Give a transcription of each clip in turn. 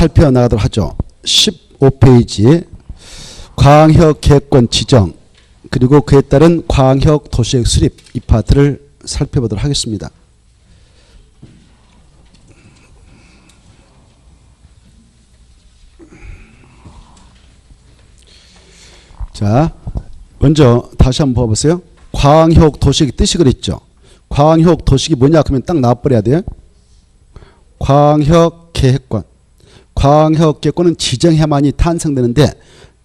살펴나가도록 하죠. 15페이지 광역 계획권 지정 그리고 그에 따른 광역 도시계획 수립 이 파트를 살펴보도록 하겠습니다. 자, 먼저 다시 한번 봐보세요. 광역 도시계획 뜻이 그랬죠. 광역 도시계획이 뭐냐 그러면 딱 나와버려야 돼요. 광역 계획권. 광역 계획권은 지정해야만이 탄생되는데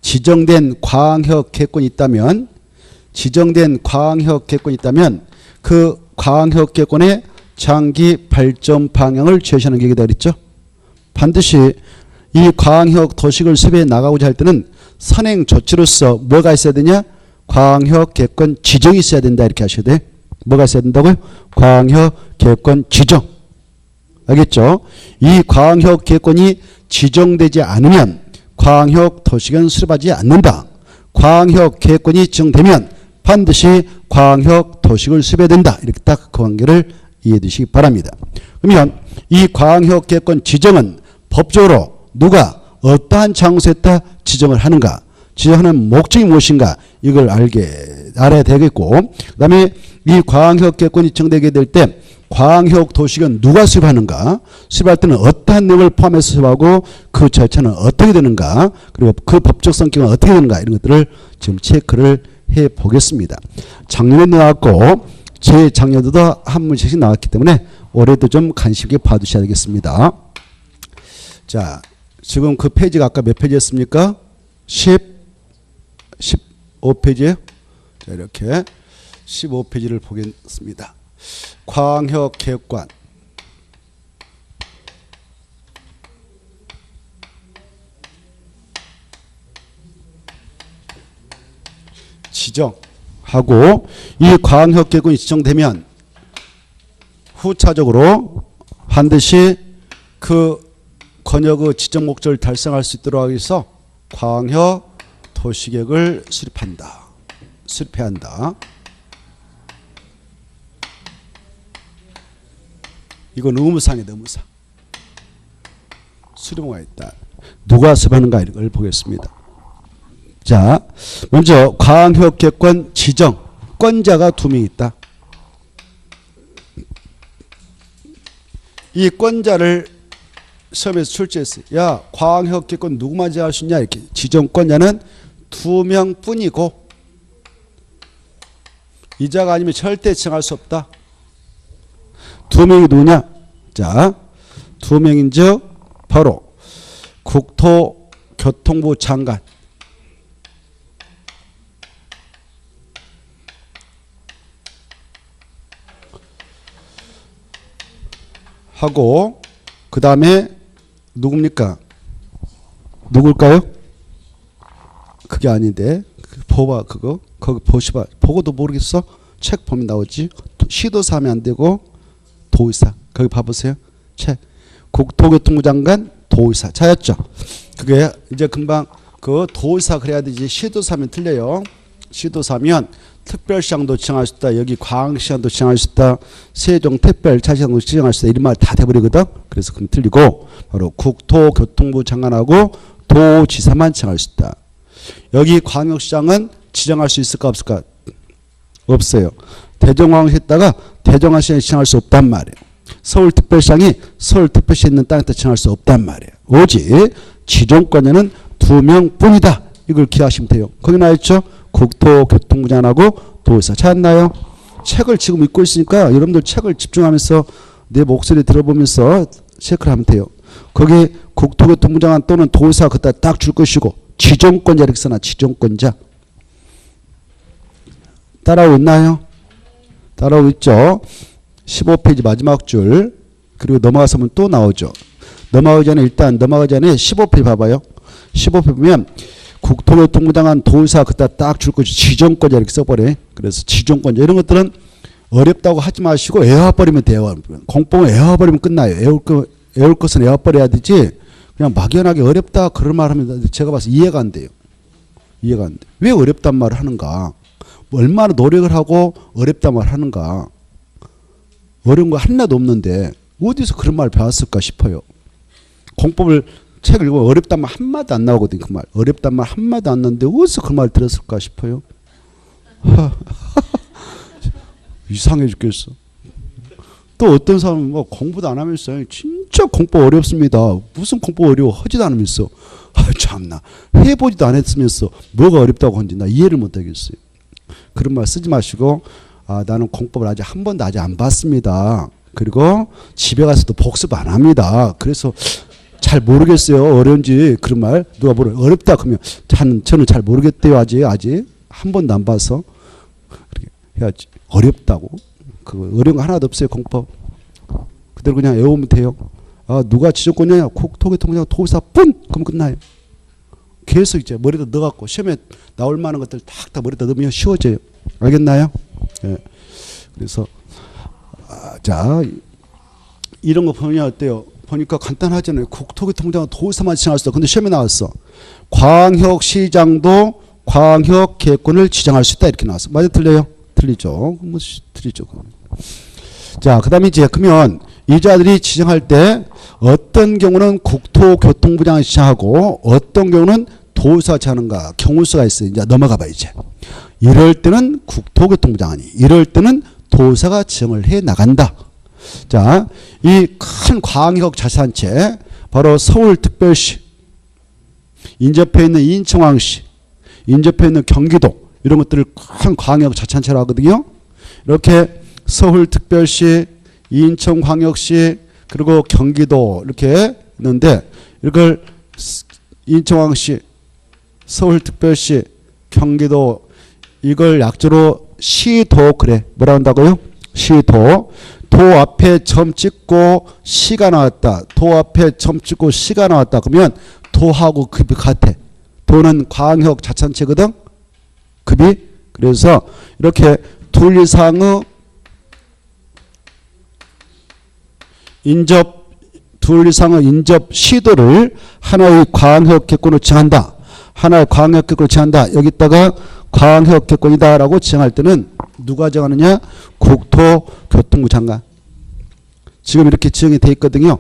지정된 광역 계획권이 있다면 그 광역 계획권의 장기 발전 방향을 제시하는 계획이다 그랬죠. 반드시 이 광역 도시계획을 수립해 나가고자 할 때는 선행 조치로서 뭐가 있어야 되냐? 광역 계획권 지정이 있어야 된다 이렇게 하셔야 돼. 뭐가 있어야 된다고요? 광역 계획권 지정. 알겠죠? 이 광역 계획권이 지정되지 않으면 광역 도시계획은 수립하지 않는다. 광역 계획권이 지정되면 반드시 광역 도시계획을 수립해야 된다. 이렇게 딱 그 관계를 이해해 두시기 바랍니다. 그러면 이 광역 계획권 지정은 법적으로 누가 어떠한 장소에다 지정을 하는가? 지정하는 목적이 무엇인가? 이걸 알아야 되겠고, 그 다음에 이 광역 계획권이 지정되게 될 때 광역 도시계획은 누가 수립하는가? 수립할 때는 어떠한 내용을 포함해서 수립하고 그 절차는 어떻게 되는가? 그리고 그 법적 성격은 어떻게 되는가? 이런 것들을 지금 체크를 해 보겠습니다. 작년에 나왔고 재작년에도 한 문제씩 나왔기 때문에 올해도 좀 관심 있게 봐두셔야 되겠습니다. 자, 지금 그 페이지가 아까 몇 페이지였습니까? 15페이지예요. 자, 이렇게 15페이지를 보겠습니다. 광역 계획권. 지정하고 이 광역 계획권이 지정되면 후차적으로 반드시 그 권역의 지정 목적을 달성할 수 있도록 하기 위해서 광역 도시계획을 수립해야 한다. 이건 의무사항이다. 의무사항. 수립호가 있다. 누가 수립하는가 이런 걸 보겠습니다. 자, 먼저 광역 계획권 지정 권자가 2명 있다. 이 권자를 시험에서 출제했어요. 야, 광역 계획권 누구만 지정할 수 있냐? 이렇게 지정권자는 2명 뿐이고 이자가 아니면 절대 지정할 수 없다. 2명이 누구냐? 자, 2명인즉 바로 국토교통부 장관, 하고 그 다음에 누굽니까? 누굴까요? 그게 아닌데 봐봐 그거 거기 보시봐. 보고도 모르겠어? 책 보면 나오지. 시도사 하면 안 되고 도의사. 거기 봐보세요. 책 국토교통부 장관 도의사 찾았죠? 그게 이제 금방 그 도의사 그래야 되지. 시도사면 틀려요. 시도사면 특별시장도 지정할 수 있다. 여기 광역시장도 지정할 수 있다. 세종특별자치장도 지정할 수 있다. 이런 말 다 돼버리거든. 그래서 그럼 틀리고 바로 국토교통부 장관하고 도지사만 지정할 수 있다. 여기 광역시장은 지정할 수 있을까 없을까? 없어요. 대전광역시에다가 대전광역시장에 지정할 수 없단 말이에요. 서울특별시장이 서울특별시에 있는 땅에다 지정할 수 없단 말이에요. 오직 지정권자는 2명 뿐이다. 이걸 기억하시면 돼요. 거기 나와있죠? 국토교통부 장관하고 도의사. 찾았나요? 책을 지금 읽고 있으니까 여러분들 책을 집중하면서 내 목소리 들어보면서 체크를 하면 돼요. 거기 국토교통부 장관 또는 도의사 그때 딱 줄 것이고 지정권자 이렇게 써놔. 지정권자. 따라오고 있나요? 따라오고 있죠? 15페이지 마지막 줄. 그리고 넘어가서 보면 또 나오죠. 넘어가기 전에 15페이지 봐봐요. 15페이지 보면 국토교통부 장관 도의사 그때 딱 줄 것이 지정권자 이렇게 써버려. 그래서 지정권자 이런 것들은 어렵다고 하지 마시고 외워버리면 돼요. 공법은 외워버리면 끝나요. 외울 것은 외워버려야 되지. 그냥 막연하게 어렵다 그런 말 하면 제가 봐서 이해가 안 돼요. 이해가 안 돼. 왜 어렵단 말을 하는가? 얼마나 노력을 하고 어렵단 말을 하는가? 어려운 거 하나도 없는데 어디서 그런 말 배웠을까 싶어요. 공법을 책을 읽으면 어렵단 말 한마디 안 나오거든요. 그 말. 어렵단 말 한마디 안 나오는데 어디서 그 말 들었을까 싶어요. 이상해 죽겠어. 또 어떤 사람은 뭐 공부도 안 하면서 진짜 공부 어렵습니다. 무슨 공부 어려워. 하지도 않으면서. 참나. 해보지도 안 했으면서 뭐가 어렵다고 하는지 나 이해를 못 하겠어요. 그런 말 쓰지 마시고 나는 공법을 아직 한 번도 아직 안 봤습니다. 그리고 집에 가서도 복습 안 합니다. 그래서 잘 모르겠어요. 어려운지. 그런 말 누가 뭐래 어렵다 그러면 저는 잘 모르겠대요. 아직 한 번도 안 봐서. 그렇게 해야지. 어렵다고. 그 어려운 거 하나도 없어요. 공법. 그대로 그냥 외우면 돼요. 누가 지정권이냐? 국토교통부장 도사뿐. 그럼 끝나요. 계속 이제 머리에다 넣어갖고 시험에 나올 만한 것들 다 머리에다 넣으면 쉬워져요. 알겠나요? 예. 그래서 자 이런 거 보면 어때요? 보니까 간단하잖아요. 국토교통부장 도사만 지정할 수 있어. 근데 시험에 나왔어. 광역시장도 광역계획권을 지정할 수 있다. 이렇게 나왔어. 맞아 틀려요? 틀리죠. 뭐 틀리죠. 자, 그다음에 이제 그러면 이 자들이 지정할 때 어떤 경우는 국토교통부장이 지정하고 어떤 경우는 도사가 지정하는가 경우수가 있어요. 이제 넘어가 봐 이제. 이럴 때는 국토교통부장이, 이럴 때는 도사가 지정을 해 나간다. 자, 이 큰 광역 자치단체 바로 서울특별시, 인접해 있는 인천광역시, 인접해 있는 경기도 이런 것들을 큰 광역 자치단체라고 하거든요. 이렇게 서울특별시, 인천광역시 그리고 경기도 이렇게 있는데 이걸 인천광역시, 서울특별시, 경기도 이걸 약조로 시도 그래. 뭐라 한다고요? 시도. 도 앞에 점 찍고 시가 나왔다. 도 앞에 점 찍고 시가 나왔다. 그러면 도하고 급이 같아. 도는 광역 자치단체거든. 급이. 그래서 이렇게 둘 이상의 둘 이상의 인접 시도를 하나의 광역계획권으로 지정한다. 하나의 광역계획권으로 지정한다. 여기다가 광역계획권이다라고 지정할 때는 누가 정하느냐? 국토교통부 장관. 지금 이렇게 지정이 돼 있거든요.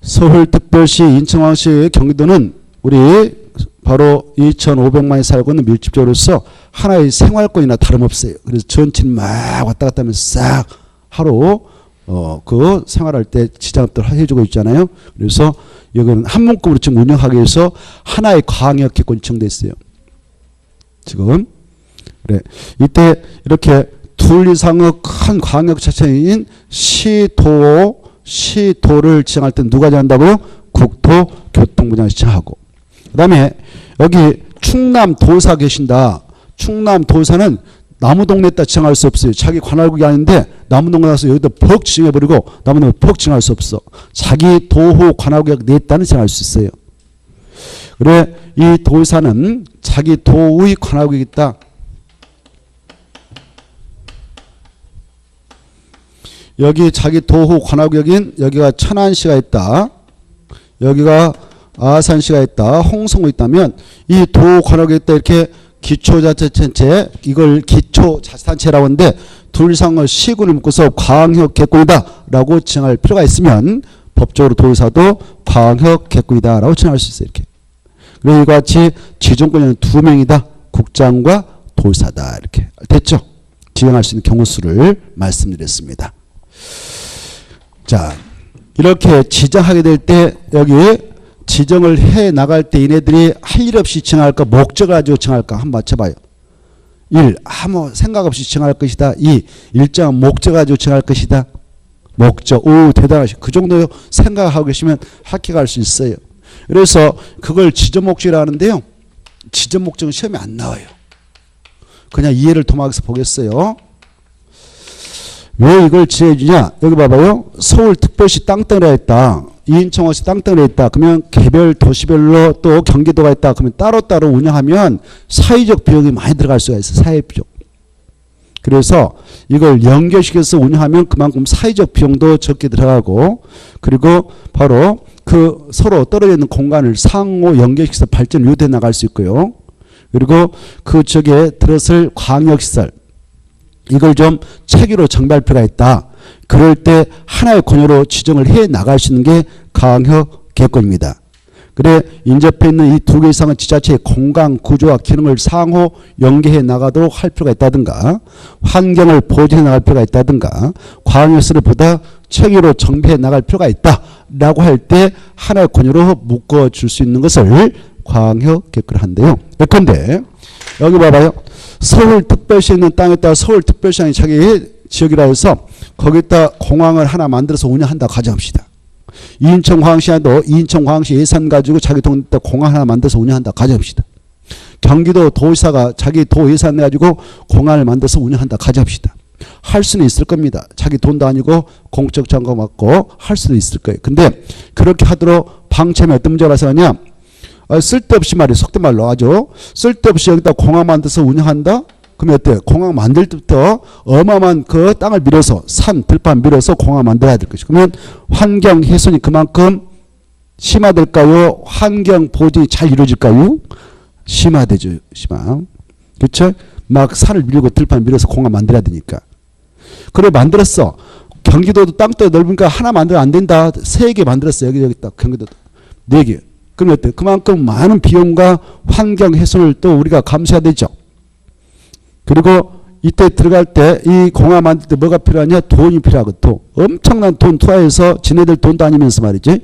서울특별시, 인천광역시, 경기도는 우리 바로 2,500만이 살고 있는 밀집지로서 하나의 생활권이나 다름없어요. 그래서 전체는 막 왔다 갔다 하면서 싹 하루 그 생활할 때 지장업들 해주고 있잖아요. 그래서 여기는 한 문구로 지금 운영하기 위해서 하나의 광역계획권이 지정돼 있어요. 지금 그래 이때 이렇게 둘 이상의 큰 광역자치인 시도를 지정할 때 누가 정한다고요? 국토교통부장이 지정하고. 그 다음에 여기 충남도사 계신다. 충남도사는 남우동네에다 지정할 수 없어요. 자기 관할국이 아닌데 남우동네 가서 여기다 퍽 지정해버리고 남우동네 퍽 지정할 수 없어. 자기 도호 관할구역 내에 있다는 지정할 수 있어요. 그래 이 도사는 자기 도의 관할구역이 있다. 여기 자기 도호 관할구역인 여기가 천안시가 있다. 여기가 아산시가 있다. 홍성구 있다면 이 도호 관할구역에 있다. 이렇게 기초자치단체 이걸 기초자치단체라고 하는데 둘 이상의 시군을 묶어서 광역계획권이다 라고 지정할 필요가 있으면 법적으로 도사도 광역계획권이다 라고 지정할 수 있어요. 이렇게. 그리고 이와 같이 지정권자는 두 명이다. 국장과 도사다. 이렇게 됐죠. 지정할 수 있는 경우수를 말씀드렸습니다. 자, 이렇게 지정하게 될 때 여기 지정을 해 나갈 때 얘네들이 할 일 없이 지정할까 목적을 가지고 지정할까 한번 맞춰봐요. 1. 아무 생각 없이 지정할 것이다. 2. 일정한 목적 가지고 지정할 것이다. 목적. 오 대단하시. 그 정도 생각하고 계시면 합격할 수 있어요. 그래서 그걸 지정 목적이라 하는데요. 지정 목적은 시험에 안 나와요. 그냥 이해를 도모해서 보겠어요. 왜 이걸 지어주냐? 여기 봐봐요. 서울특별시 땅덩어리가 있다. 인천광역시 땅덩어리가 있다. 그러면 개별 도시별로 또 경기도가 있다. 그러면 따로따로 운영하면 사회적 비용이 많이 들어갈 수가 있어요. 사회 비용. 그래서 이걸 연결시켜서 운영하면 그만큼 사회적 비용도 적게 들어가고 그리고 바로 그 서로 떨어져 있는 공간을 상호 연결시켜서 발전 유도해 나갈 수 있고요. 그리고 그쪽에 들어설 광역시설 이걸 좀 체계로 정비할 필요가 있다. 그럴 때 하나의 권유로 지정을 해 나갈 수 있는 게 광역계획권입니다. 그래 인접해 있는 이 두 개 이상의 지자체의 공간 구조와 기능을 상호 연계해 나가도록 할 필요가 있다든가 환경을 보존해 나갈 필요가 있다든가 과학예술을 보다 체계로 정비해 나갈 필요가 있다라고 할 때 하나의 권유로 묶어줄 수 있는 것을 과학협 개혁을 한대요. 예컨대 여기 봐봐요. 서울특별시에 있는 땅에다가 서울특별시장이 자기 지역이라 해서 거기다 공항을 하나 만들어서 운영한다고 가정합시다. 인천광역시도 인천광역시 예산 가지고 자기 동네에다 공항 하나 만들어서 운영한다고 가정합시다. 경기도 도지사가 자기 도 예산 가지고 공항을 만들어서 운영한다고 가정합시다. 할 수는 있을 겁니다. 자기 돈도 아니고 공적 장관 받고 할 수도 있을 거예요. 근데 그렇게 하도록 방침에 어떤 문제가 발생하냐? 쓸데없이 말이에요. 속된 말로 아주 쓸데없이 여기다 공항 만들어서 운영한다? 그러면 어때요? 공항 만들 때부터 어마어마한 그 땅을 밀어서 산, 들판 밀어서 공항 만들어야 될 것이고 그러면 환경 훼손이 그만큼 심화될까요? 환경 보존이 잘 이루어질까요? 심화되죠. 심화. 그렇죠? 막 산을 밀고 들판 밀어서 공항 만들어야 되니까. 그래 만들었어. 경기도도 땅도 넓으니까 하나 만들어 안 된다. 3개 만들었어. 여기 딱 경기도도 4개. 그러면 어때? 그만큼 많은 비용과 환경 훼손을 또 우리가 감수해야 되죠. 그리고 이때 들어갈 때 이 공항 만들 때 뭐가 필요하냐? 돈이 필요하거든. 돈. 엄청난 돈 투하해서 지네들 돈 다니면서 말이지.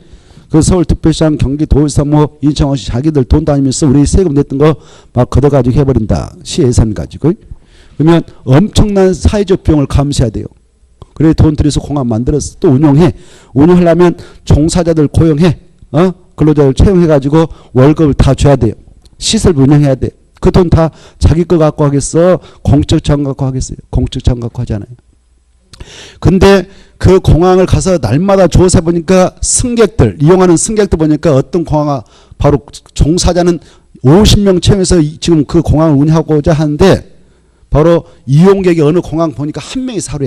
그 서울특별시장 경기도지사 뭐 인천광역시 자기들 돈 다니면서 우리 세금 냈던 거 막 걷어가지고 해버린다. 시 예산 가지고. 그러면 엄청난 사회적 비용을 감수해야 돼요. 그래 돈 들여서 공항 만들어서 또 운영해. 운영하려면 종사자들 고용해. 근로자들 채용해가지고 월급을 다 줘야 돼요. 시설 운영해야 돼. 그 돈 다 자기 거 갖고 하겠어? 공적 자금 갖고 하겠어요? 공적 자금 갖고 하잖아요. 근데 그 공항을 가서 날마다 조사해 보니까 승객들, 이용하는 승객들 보니까 어떤 공항, 바로 종사자는 50명 채용해서 지금 그 공항을 운영하고자 하는데 바로 이용객이 어느 공항 보니까 한 명이서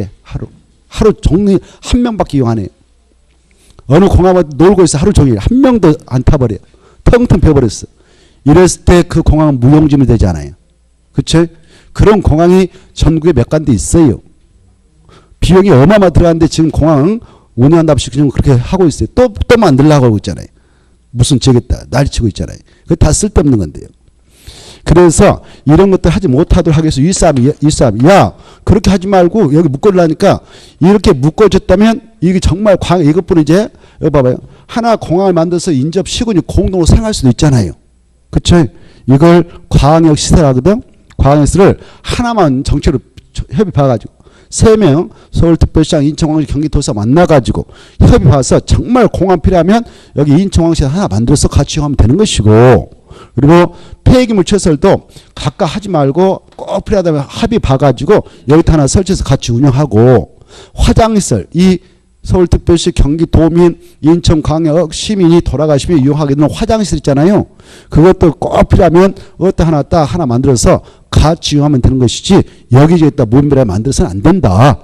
하루 종일 한 명밖에 이용 안 해요. 어느 공항에 놀고 있어 하루 종일 한 명도 안 타버려요. 텅텅 비어버렸어. 이랬을 때 그 공항은 무용지물이 되지 않아요. 그쵸? 그런 공항이 전국에 몇 군데 있어요. 비용이 어마어마 들어가는데 지금 공항 운영한답시고 지금 그렇게 하고 있어요. 또 만들려고 하고 있잖아요. 무슨 지겠다 난리치고 있잖아요. 그거 다 쓸데없는 건데요. 그래서 이런 것들 하지 못하도록 하기 위해서 일사함이 야 그렇게 하지 말고 여기 묶어놓으니까 이렇게 묶어줬다면 이게 정말 이것뿐이 이제 여기 봐봐요. 하나 공항을 만들어서 인접 시군이 공동으로 생활할 수도 있잖아요. 그쵸? 이걸 광역 시설하거든. 광역시설을 하나만 정책으로 협의해가지고 3명 서울특별시장 인천광역시 경기도지사 만나가지고 협의해서 정말 공항 필요하면 여기 인천광역시 하나 만들어서 같이 이용하면 되는 것이고 그리고 폐기물 채설도 각각 하지 말고 꼭 필요하다면 합의 봐가지고 여기다 하나 설치해서 같이 운영하고 화장시설 이 서울특별시 경기도민 인천광역 시민이 돌아가시면 이용하게 되는 화장실 있잖아요. 그것도 꼭 필요하면 어디다 하나 만들어서 같이 이용하면 되는 것이지 여기저기다 무분별하게 만들어서는 안 된다.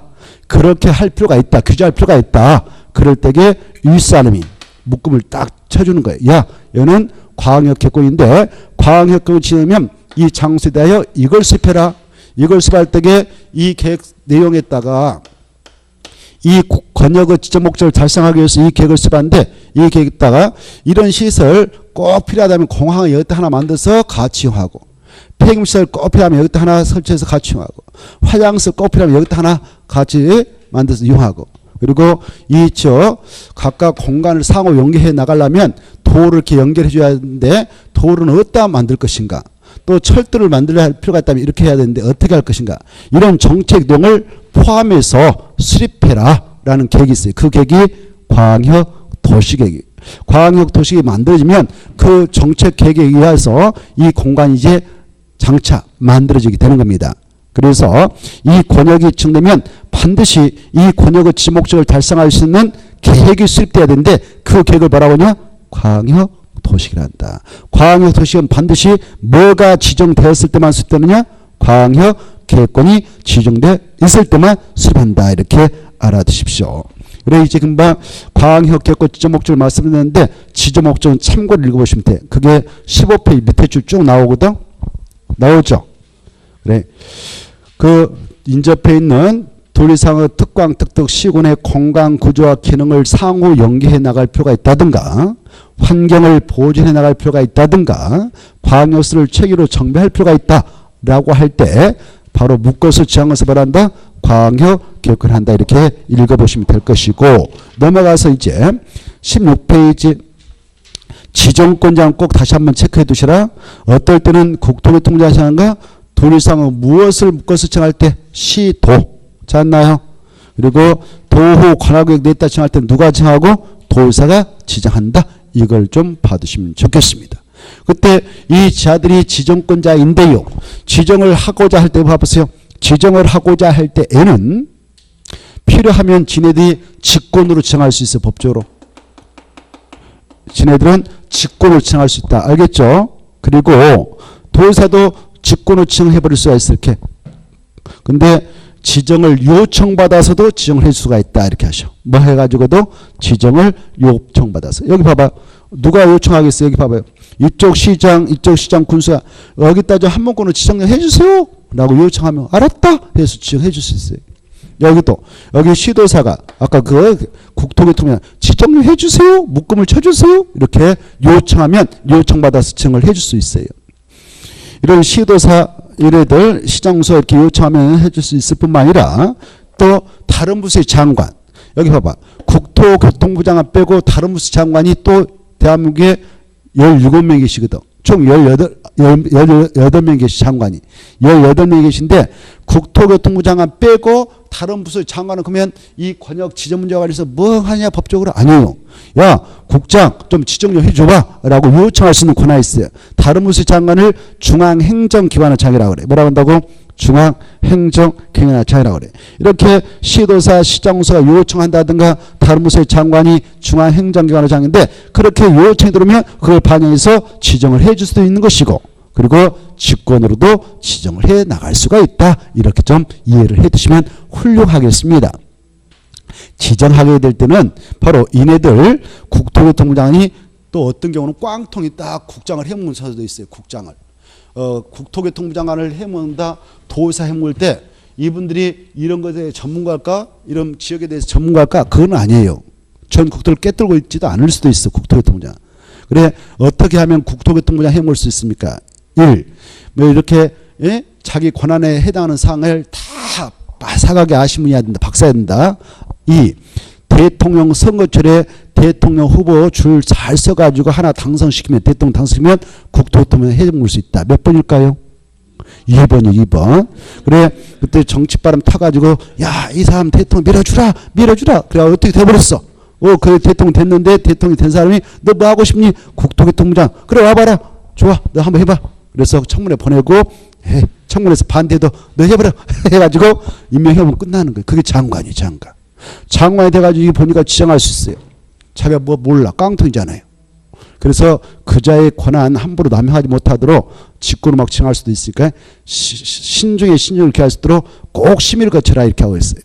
그렇게 할 필요가 있다. 규제할 필요가 있다. 그럴 때에 윗사람이 묶음을 딱 쳐주는 거예요. 야 얘는 광역 개권인데 광역 개권 지으면 이 장소에 대하여 이걸 습해라. 이걸 습할 때에 이 계획 내용에다가 이 권역의 지적 목적을 달성하기 위해서 이 계획을 습하는데 이 계획에다가 이런 시설 꼭 필요하다면 공항을 여기다 하나 만들어서 같이 이용하고 폐기물시설 꼭 필요하면 여기다 하나 설치해서 같이 이용하고 화장실 꼭 필요하면 여기다 하나 같이 만들어서 이용하고 그리고 이 각각 공간을 상호 연계해 나가려면 도로를 이렇게 연결해 줘야 하는데 도로는 어디다 만들 것인가 또 철도를 만들어야 할 필요가 있다면 이렇게 해야 되는데 어떻게 할 것인가 이런 정책 내용을 포함해서 수립해라 라는 계획이 있어요. 그 계획이 광역 도시계획이 광역 도시계획이 만들어지면 그 정책 계획에 의해서 이 공간이 이제 장차 만들어지게 되는 겁니다. 그래서 이 권역이 지정되면 반드시 이 권역의 지목적을 달성할 수 있는 계획이 수립돼야 되는데 그 계획을 뭐라고 하냐? 광역 도시계획을 한다. 광역 도시계획은 반드시 뭐가 지정되었을 때만 수립되느냐? 광역 계획권이 지정돼 있을 때만 수립한다. 이렇게 알아두십시오. 그래 이제 금방 광역 계획권 지정 목적을 말씀드렸는데 지정 목적은 참고를 읽어보시면 돼. 그게 15페이지 밑에 줄 쭉 나오거든. 나오죠. 그래 그 인접해 있는 도리상의 특광, 특특, 시군의 공간 구조와 기능을 상호 연계해 나갈 필요가 있다든가, 환경을 보존해 나갈 필요가 있다든가, 과학력을 체계로 정비할 필요가 있다라고 할 때 바로 묶어서 지향해서 말한다. 과학력 계획을 한다. 이렇게 읽어보시면 될 것이고, 넘어가서 이제 16페이지 지정권자는 꼭 다시 한번 체크해 두시라. 어떨 때는 국토교통부장과 도리상의 무엇을 묶어서 정할 때 시도 잖나요. 그리고 도호 관할구역 냈다 정할 때 누가 정하고 도의사가 지정한다. 이걸 좀 받으시면 좋겠습니다. 그때 이 자들이 지정권자인데요. 지정을 하고자 할 때 봐보세요. 지정을 하고자 할 때에는 필요하면 지네들이 직권으로 정할 수 있어요. 법적으로. 지네들은 직권으로 지정할 수 있다. 알겠죠? 그리고 도의사도 직권으로 지정해버릴 수가 있어. 이렇게. 근데 지정을 요청받아서도 지정을 할 수가 있다. 이렇게 하셔. 뭐 해가지고도 지정을 요청받아서. 여기 봐봐. 누가 요청하겠어요? 여기 봐봐요. 이쪽 시장 군수가 여기다 저 한문권으로 지정을 해주세요. 라고 요청하면 알았다. 해서 지정해 줄 수 있어요. 여기도 여기 시도사가 아까 그 국토교통부장 지정을 해주세요. 묶음을 쳐주세요. 이렇게 요청하면 요청받아서 지정을 해줄 수 있어요. 이런 시도사 이래들 시장서 이렇게 요청하면 해줄 수 있을 뿐만 아니라 또 다른 부서의 장관 여기 봐봐. 국토교통부장을 빼고 다른 부서 장관이 또 대한민국에 17명 계시거든. 총 18명 계시 장관이 18명 계신데 국토교통부 장관 빼고 다른 부서 장관은 그러면 이 권역 지정 문제와 관련해서 뭐 하냐 법적으로 아니에요. 야 국장 좀 지정 좀 해줘봐 라고 요청할 수 있는 권한이 있어요. 다른 부서 장관을 중앙행정기관의 장이라고 그래. 뭐라고 한다고? 중앙행정기관의 장이라고 그래. 이렇게 시도사 시장서가 요청한다든가 다른 부서의 장관이 중앙행정기관의 장인데 그렇게 요청이 들어오면 그걸 반영해서 지정을 해줄 수도 있는 것이고 그리고 직권으로도 지정을 해 나갈 수가 있다. 이렇게 좀 이해를 해 두시면 훌륭하겠습니다. 지정하게 될 때는 바로 이네들 국토교통부장이 또 어떤 경우는 꽝통이 딱 국장을 해먹는 사례도 있어요. 국장을. 국토교통부 장관을 해먹는다. 도의사 해먹을 때 이분들이 이런 것에 전문가일까? 이런 지역에 대해서 전문가일까? 그건 아니에요. 전 국토를 깨뜨리고 있지도 않을 수도 있어. 국토교통부 장관. 그래 어떻게 하면 국토교통부 장관 해먹을 수 있습니까? 1. 뭐 이렇게 예? 자기 권한에 해당하는 사항을 다 빠삭하게 아시면야 된다. 박사야 된다. 2. 대통령 선거철에 대통령 후보 줄 잘 써가지고 하나 당선시키면 대통령 당선시키면 국토교통부장을 해먹을 수 있다. 몇 번일까요? 2번이요. 2번. 그래 그때 정치바람 타가지고 야 이 사람 대통령 밀어주라. 그래 어떻게 돼버렸어. 그래 대통령 됐는데 대통령이 된 사람이 너 뭐 하고 싶니? 국토교통부장. 그래 와봐라. 좋아 너 한번 해봐. 그래서 청문회 보내고 청문회에서 반대도 너 해버려 해가지고 임명해보면 끝나는 거예요. 그게 장관이에요. 장관. 장관이 돼가지고 이게 보니까 지정할 수 있어요. 자기가 뭐 몰라. 깡통이잖아요. 그래서 그자의 권한 함부로 남용하지 못하도록 직권으로 막 지정할 수도 있으니까 신중에 신중을 기할 수 있도록 꼭 심의를 거쳐라 이렇게 하고 있어요.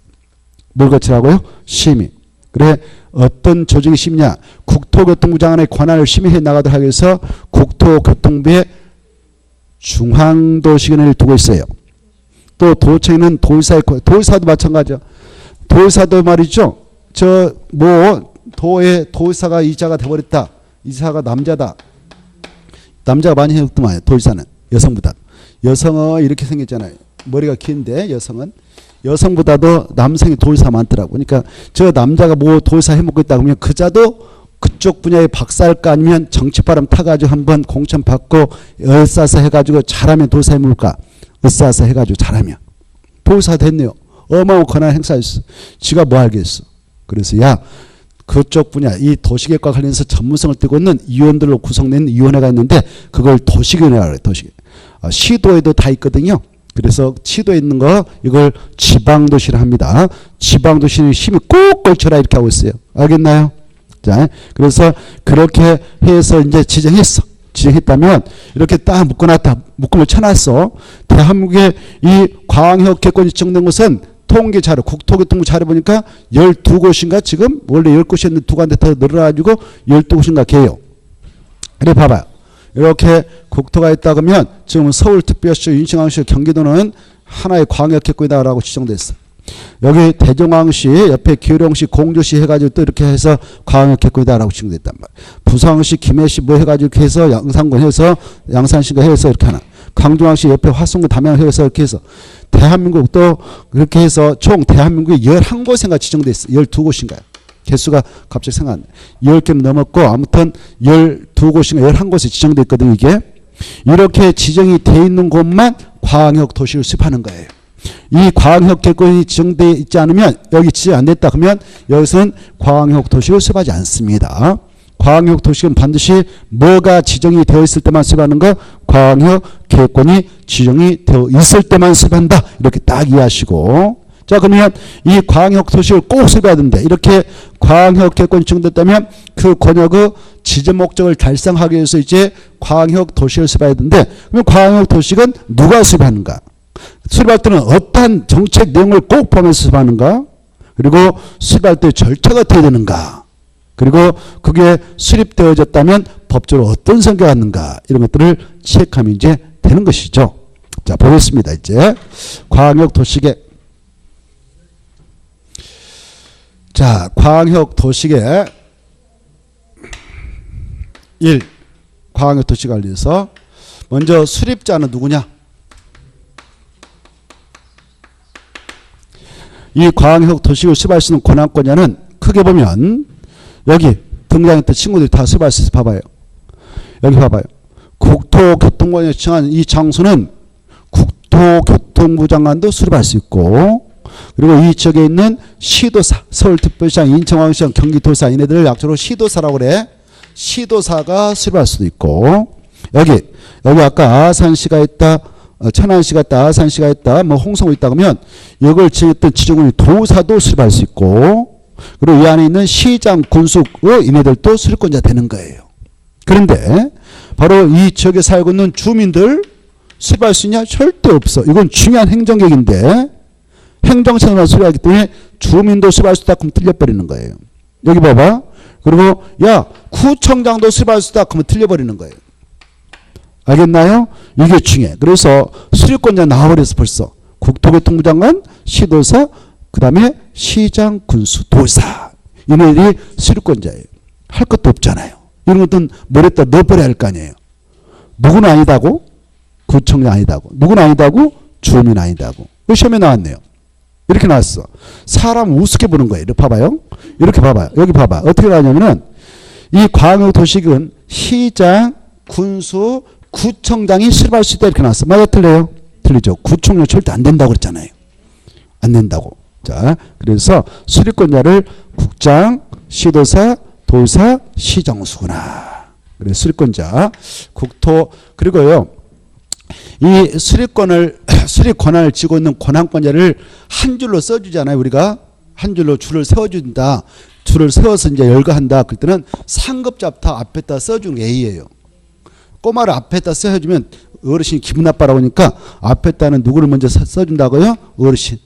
뭘 거치라고요? 심의. 그래 어떤 조직의 심의냐. 국토교통부 장관의 권한을 심의해 나가도록 하기 위해서 국토교통부에 중앙도시관을 두고 있어요. 또 도청에는 도의사도 마찬가지죠. 도의사도 말이죠. 도의사가 이자가 돼버렸다. 이사가 남자다. 남자가 많이 해먹더만 도의사는 여성보다. 여성은 이렇게 생겼잖아요. 머리가 긴데 여성보다도 남성이 도의사가 많더라고. 그러니까 저 남자가 뭐 도의사 해먹고 있다 그러면 그자도 그쪽 분야의 박사일까 아니면 정치바람 타가지고 한번 공천 받고 을싸서 해가지고 잘하면 도의사 해먹을까? 을싸서 해가지고 잘하면 도의사 됐네요. 어마어마한 권한 행사했어. 지가 뭐 알겠어. 그래서 야 그쪽 분야 이 도시계획과 관련해서 전문성을 띠고 있는 위원들로 구성된 위원회가 있는데 그걸 도시계획이라고 해요. 도시계획. 시도에도 다 있거든요. 그래서 시도에 있는 거 이걸 지방도시라 합니다. 지방도시는 힘이 꼭 걸쳐라 이렇게 하고 있어요. 알겠나요? 자, 그래서 그렇게 해서 이제 지정했다면 이렇게 딱 묶어놨다. 묶음을 쳐놨어. 대한민국의 이 광역 개권이 지정된 것은 통계 자료, 국토교통부 자료 보니까 12곳인가 지금 원래 10곳이었는데 두 군데 더 늘어가지고 12곳인가 개요. 그래 봐봐요. 이렇게 국토가 있다 그러면 지금 서울특별시, 인천광역시, 경기도는 하나의 광역 개권이다라고 지정됐어. 여기 대종황씨 옆에 기룡씨 공주씨 해가지고 또 이렇게 해서 광역 개권이다라고 지정됐단 말이에요. 부성씨 김해씨 뭐 해가지고 이렇게 해서 양산군 해서 양산시가 해서 이렇게 하나. 강중왕씨 옆에 화성군 담양 해서 이렇게 해서 대한민국 또 그렇게 해서 총 대한민국에 11곳인가 지정돼 있어. 12곳인가요? 개수가 갑자기 생각 안 나요. 10개는 넘었고 아무튼 12곳인가 11곳에 지정돼 있거든요. 이게. 이렇게 지정이 돼 있는 곳만 광역 도시를 수립하는 거예요. 이 광역 개권이 지정되어 있지 않으면 여기 지정 안 됐다 그러면 여기서는 광역 도시를 수립하지 않습니다. 광역 도시는 반드시 뭐가 지정이 되어 있을 때만 수립하는 거, 광역 개권이 지정이 되어 있을 때만 수립한다. 이렇게 딱 이해하시고. 자, 그러면 이 광역 도시를 꼭 수립해야 된대. 이렇게 광역 개권이 지정됐다면 그 권역의 지정 목적을 달성하기 위해서 이제 광역 도시를 수립해야 되는데, 그러면 광역 도시는 누가 수립하는가? 수립할 때는 어떠한 정책 내용을 꼭 포함해서 수립하는가? 그리고 수립할 때 절차가 어떻게 되는가? 그리고 그게 수립되어졌다면 법적으로 어떤 성격을 갖는가? 이런 것들을 체크하면 이제 되는 것이죠. 자, 보겠습니다. 이제 광역도시계. 자, 광역도시계 1. 광역도시 관리에서 먼저 수립자는 누구냐? 이 광역도시를 수립할 수 있는 권한권자는 크게 보면 여기 등장했던 친구들이 다 수립할 수 있어요. 봐봐요. 여기 봐봐요. 국토교통부에 지정한 이 장소는 국토교통부 장관도 수립할 수 있고, 그리고 이 지역에 있는 시도사, 서울특별시장, 인천광역시장, 경기도사, 이네들을 약자로 시도사라고 그래. 시도사가 수립할 수도 있고, 여기 아까 아산시가 있다, 천안시가 있다, 아산시가 있다, 뭐 홍성이 있다 그러면 이걸 지정했던 지정군이 도사도 수립할 수 있고, 그리고 이 안에 있는 시장, 군수, 이네들도 수립권자 되는 거예요. 그런데 바로 이 지역에 살고 있는 주민들 수립할 수 있냐? 절대 없어. 이건 중요한 행정격인데 행정처만 수립하기 때문에 주민도 수립할 수 있다 그러면 틀려버리는 거예요. 여기 봐봐. 그리고 야 구청장도 수립할 수 있다 그러면 틀려버리는 거예요. 알겠나요? 이게 중요해. 그래서 수립권자 나와버려서 벌써 국토교통부 장관, 시도사, 그 다음에 시장, 군수, 도사. 이네들이 수립권자예요. 할 것도 없잖아요. 이런 것들은 뭐랬다 넣어버려야 할 거 아니에요. 누구는 아니다고? 구청장 아니다고. 누구는 아니다고? 주민 아니다고. 이 시험에 나왔네요. 이렇게 나왔어. 사람 우습게 보는 거예요. 이렇게 봐봐요. 이렇게 봐봐요. 여기 봐봐. 어떻게 나왔냐면은 이 광역도시군 시장, 군수, 구청장이 수립할 수 있다 이렇게 나왔어. 맞아 틀려요? 틀리죠. 구청장 절대 안 된다고 그랬잖아요. 안 된다고. 자, 그래서 수립권자를 국장, 시도사, 도사, 시정수구나. 그래서 수립권자, 국토, 그리고요, 이 수립 권한을 쥐고 있는 권한권자를 한 줄로 써주잖아요. 우리가 한 줄로 줄을 세워준다. 줄을 세워서 이제 열거한다. 그럴 때는 상급자부터 앞에다 써주는 게 A예요. 꼬마를 앞에다 써주면 어르신이 기분 나빠라고 하니까 앞에다는 누구를 먼저 써준다고요? 어르신.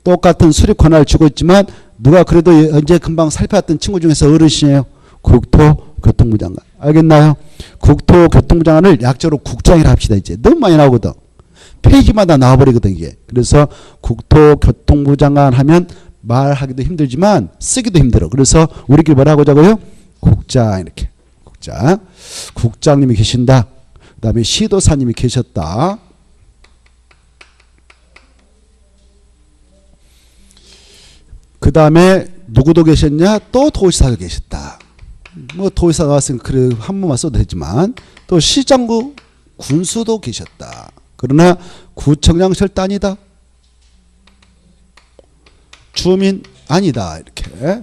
똑같은 수립 권한을 쥐고 있지만 누가 그래도 이제 금방 살펴봤던 친구 중에서 어르신이에요. 국토교통부 장관. 알겠나요? 국토교통부 장관을 약자로 국장이라 합시다. 이제 너무 많이 나오거든. 페이지마다 나와버리거든 이게. 그래서 국토교통부 장관 하면 말하기도 힘들지만 쓰기도 힘들어. 그래서 우리끼리 뭐라고 하자고요? 국장 이렇게. 국장. 국장님이 계신다. 그 다음에 시도사님이 계셨다. 그 다음에 누구도 계셨냐? 또 도지사가 계셨다. 뭐 도지사가 왔으니까 그래 한 번만 써도 되지만 또 시장구 군수도 계셨다. 그러나 구청장 절대 아니다. 주민 아니다. 이렇게.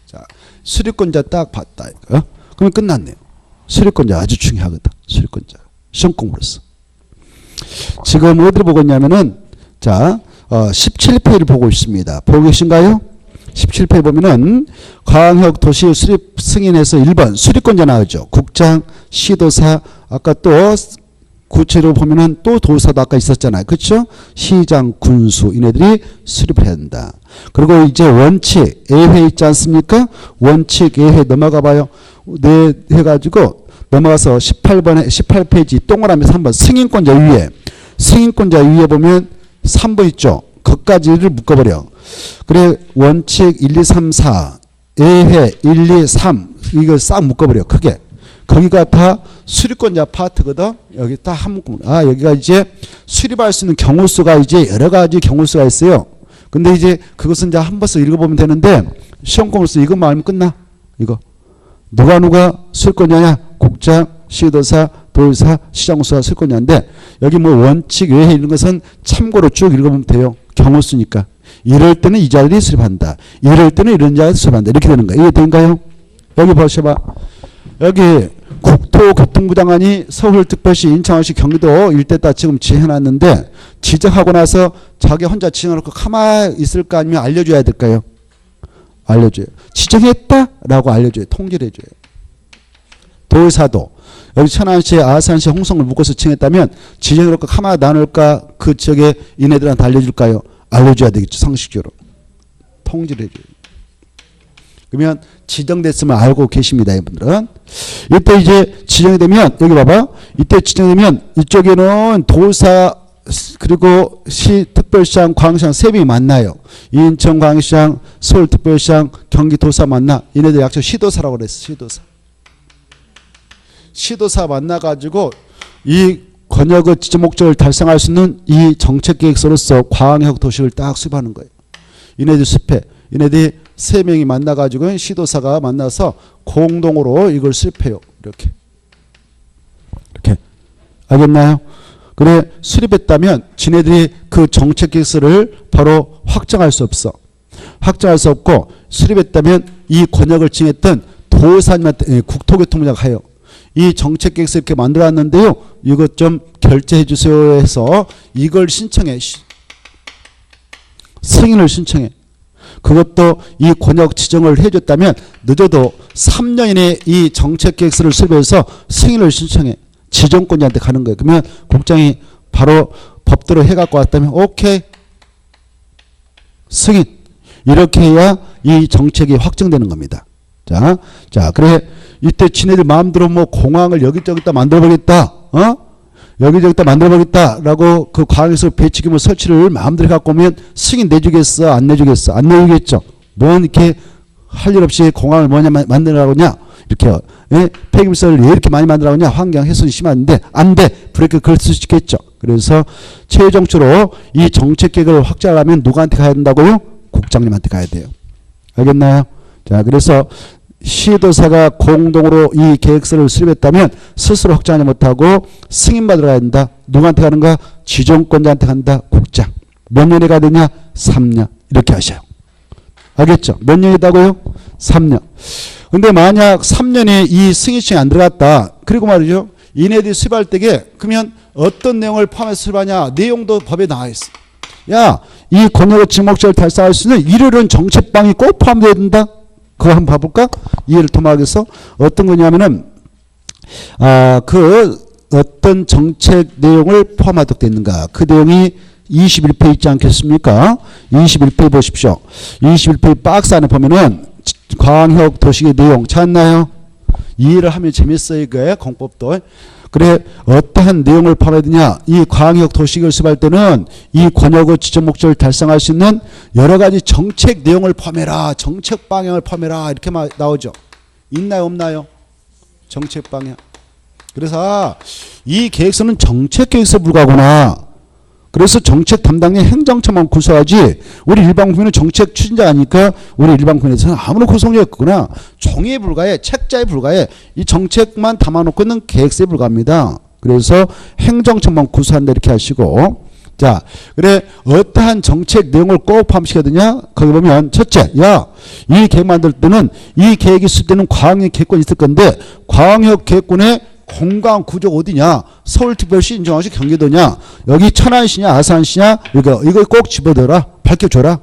자, 수립권자 딱 봤다. 이거. 그러면 끝났네요. 수립권자 아주 중요하거든. 수립권자. 시험 공부로서. 지금 어디를 보고 있냐면은 자 17페이지를 보고 있습니다. 보고 계신가요? 17페이지 보면은 광역도시 수립 승인에서 1번 수립권자 나오죠. 국장, 시도사, 아까 또 구체로 보면은 또 도사도 아까 있었잖아요. 그렇죠? 시장, 군수 이네들이 수립해야 한다. 그리고 이제 원칙, 예회 있지 않습니까? 원칙, 예회 넘어가 봐요. 네 해가지고 넘어가서 18페이지 동그라미 3번 승인권자 위에 승인권자 위에 보면 3번 있죠. 그까지를 묶어버려. 그래 원칙 1, 2, 3, 4 예해 1, 2, 3 이걸 싹 묶어버려. 크게. 거기가 다 수립권자 파트거든. 여기 딱 한 묶음. 아 여기가 이제 수립할 수 있는 경우수가 이제 여러 가지 경우수가 있어요. 근데 이제 그것은 이제 한 번씩 읽어보면 되는데 시험공으로서 이것만 알면 끝나. 이거 누가 수립권자냐? 국장, 시도사, 도의사, 시장수가 수립권자인데 여기 뭐 원칙 외에 있는 것은 참고로 쭉 읽어보면 돼요. 경우수니까. 이럴 때는 이 자리에 수립한다. 이럴 때는 이런 자리에 수립한다. 이렇게 되는 거야. 이해 된가요? 여기 보셔봐. 여기 국토교통부 장관이 서울특별시, 인천시, 경기도 일대다 지금 지해놨는데 지정하고 나서 자기 혼자 지정해놓고 가만히 있을까 아니면 알려줘야 될까요? 알려줘요. 지정했다라고 알려줘요. 통지를 해줘요. 도의사도 여기 천안시, 아산시, 홍성을 묶어서 지정했다면 지정해놓고 가만히 놔놓을까 그 지역에 이네들한테 알려줄까요? 알려줘야 되겠죠. 상식적으로. 통지를 해줘요. 그러면 지정됐으면 알고 계십니다. 이분들은. 이때 이제 지정이 되면 여기 봐봐. 이때 지정되면 이쪽에는 도사 그리고 시 특별시장, 광시장 세 명이 만나요. 인천 광시장, 서울 특별시장, 경기도사 만나. 얘네들 약속 시도사라고 그랬어. 시도사. 시도사 만나가지고 이 권역의 지정 목적을 달성할 수 있는 이 정책계획서로서 광역 도시를 딱 수립하는 거예요. 얘네들 습해. 얘네들이 세 명이 만나가지고 시도사가 만나서 공동으로 이걸 수립해요. 이렇게. 알겠나요? 그래 수립했다면 지네들이 그 정책계획서를 바로 확정할 수 없어. 확정할 수 없고 수립했다면 이 권역을 지정했던 도사님한테 국토교통부장이 가요. 이 정책계획서 이렇게 만들어놨는데요. 이것 좀 결제해 주세요 해서 이걸 신청해. 승인을 신청해. 그것도 이 권역 지정을 해줬다면 늦어도 3년 이내에 이 정책계획서를 수립해서 승인을 신청해. 지정권자한테 가는 거예요. 그러면 국장이 바로 법대로 해갖고 왔다면 오케이. 승인. 이렇게 해야 이 정책이 확정되는 겁니다. 자, 그래. 이때 지네들 마음대로 뭐 공항을 여기저기다 만들어보겠다. 여기저기다 만들어보겠다라고 그 광역에서 배치규모 설치를 마음대로 갖고 오면 승인 내주겠어? 안 내주겠어? 안 내주겠죠. 뭔 이렇게 할 일 없이 공항을 뭐냐 만들라고냐? 이렇게 폐기물을 왜 이렇게 많이 만들라고냐? 환경 훼손이 심한데 안 돼. 브레이크 걸 수 있겠죠. 그래서 최종적으로 이 정책계획을 확정하려면 누구한테 가야 된다고요? 국장님한테 가야 돼요. 알겠나요? 자, 그래서 시도사가 공동으로 이 계획서를 수립했다면 스스로 확정하지 못하고 승인받으러 가야 된다. 누구한테 가는가? 지정권자한테 간다. 국장. 몇 년에 가야 되냐? 3년. 이렇게 하셔요. 알겠죠? 몇 년이다고요? 3년. 근데 만약 3년에 이 승인증이 안 들어갔다. 그리고 말이죠. 이네들이 수립할 때에 그러면 어떤 내용을 포함해서 수립하냐? 내용도 법에 나와 있어. 야, 이 권역의 지목적을 달성할 수 있는 이러한 정책방이 꼭 포함되어야 된다. 그거 한번 봐볼까? 이해를 도모하겠어? 어떤 거냐면은, 그 어떤 정책 내용을 포함하도록 되어 있는가. 그 내용이 21페이지 있지 않겠습니까? 21페이지 보십시오. 21페이지 박스 안에 보면은 광역 도시의 내용 찾나요? 이해를 하면 재밌어요. 이게 공법도. 그래 어떠한 내용을 포함해야 되냐. 이 광역 도시를 수립할 때는 이 권역의 지정 목적을 달성할 수 있는 여러 가지 정책 내용을 포함해라. 정책 방향을 포함해라. 이렇게 나오죠. 있나요 없나요? 정책 방향. 그래서 이 계획서는 정책 계획서 불가구나. 그래서 정책 담당의 행정처만 구성하지 우리 일반 국민은 정책 추진자가 아니까 우리 일반 국민에서는 아무런 구성력이 없구나. 종이에 불과해. 책자에 불과해. 이 정책만 담아놓고 있는 계획서에 불과합니다. 그래서 행정처만 구성한다 이렇게 하시고 자 그래 어떠한 정책 내용을 꼭 포함시켜야 되냐. 거기 보면 첫째 이 계획 만들 때는 이 계획이 수립되는 광역 계획권이 있을 건데 광역 계획권에 공간 구조가 어디냐? 서울특별시, 인천시, 경기도냐? 여기 천안시냐, 아산시냐? 이거 꼭 집어넣어라. 밝혀줘라.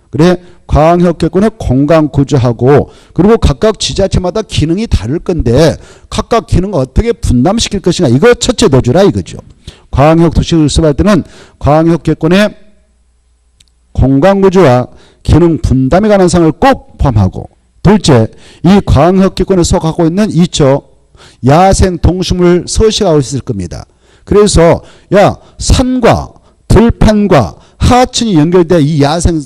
그래 광역계획권의 공간 구조하고 그리고 각각 지자체마다 기능이 다를 건데 각각 기능을 어떻게 분담시킬 것인가. 이거 첫째 넣어주라 이거죠. 광역도시를 수립할 때는 광역계획권의 공간 구조와 기능 분담에 관한 사항을 꼭 포함하고 둘째 이 광역계획권에 속하고 있는 이쪽 야생 동식물 서식하고 있을 겁니다. 그래서 산과 들판과 하천이 연결돼 이 야생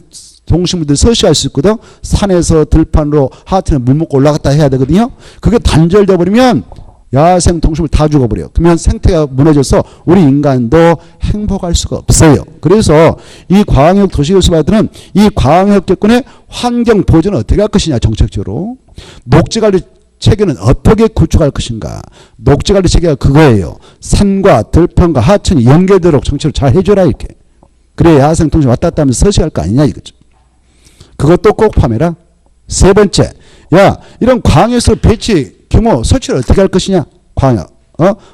동식물들이 서식할 수 있거든. 산에서 들판으로 하천에 물 먹고 올라갔다 해야 되거든요. 그게 단절돼 버리면 야생 동식물 다 죽어버려요. 그러면 생태가 무너져서 우리 인간도 행복할 수가 없어요. 그래서 이 광역 도시개발들은 이 광역계권의 환경 보존을 어떻게 할 것이냐, 정책적으로. 녹지관리 체계는 어떻게 구축할 것인가. 녹지관리 체계가 그거예요. 산과 들판과 하천이 연결되도록 정책을 잘 해줘라, 이렇게. 그래야 야생 동식물 왔다 갔다 하면서 서식할 거 아니냐, 이거죠. 그것도 꼭 포함해라. 세 번째, 야, 이런 광역시설 배치 규모 설치를 어떻게 할 것이냐. 광역.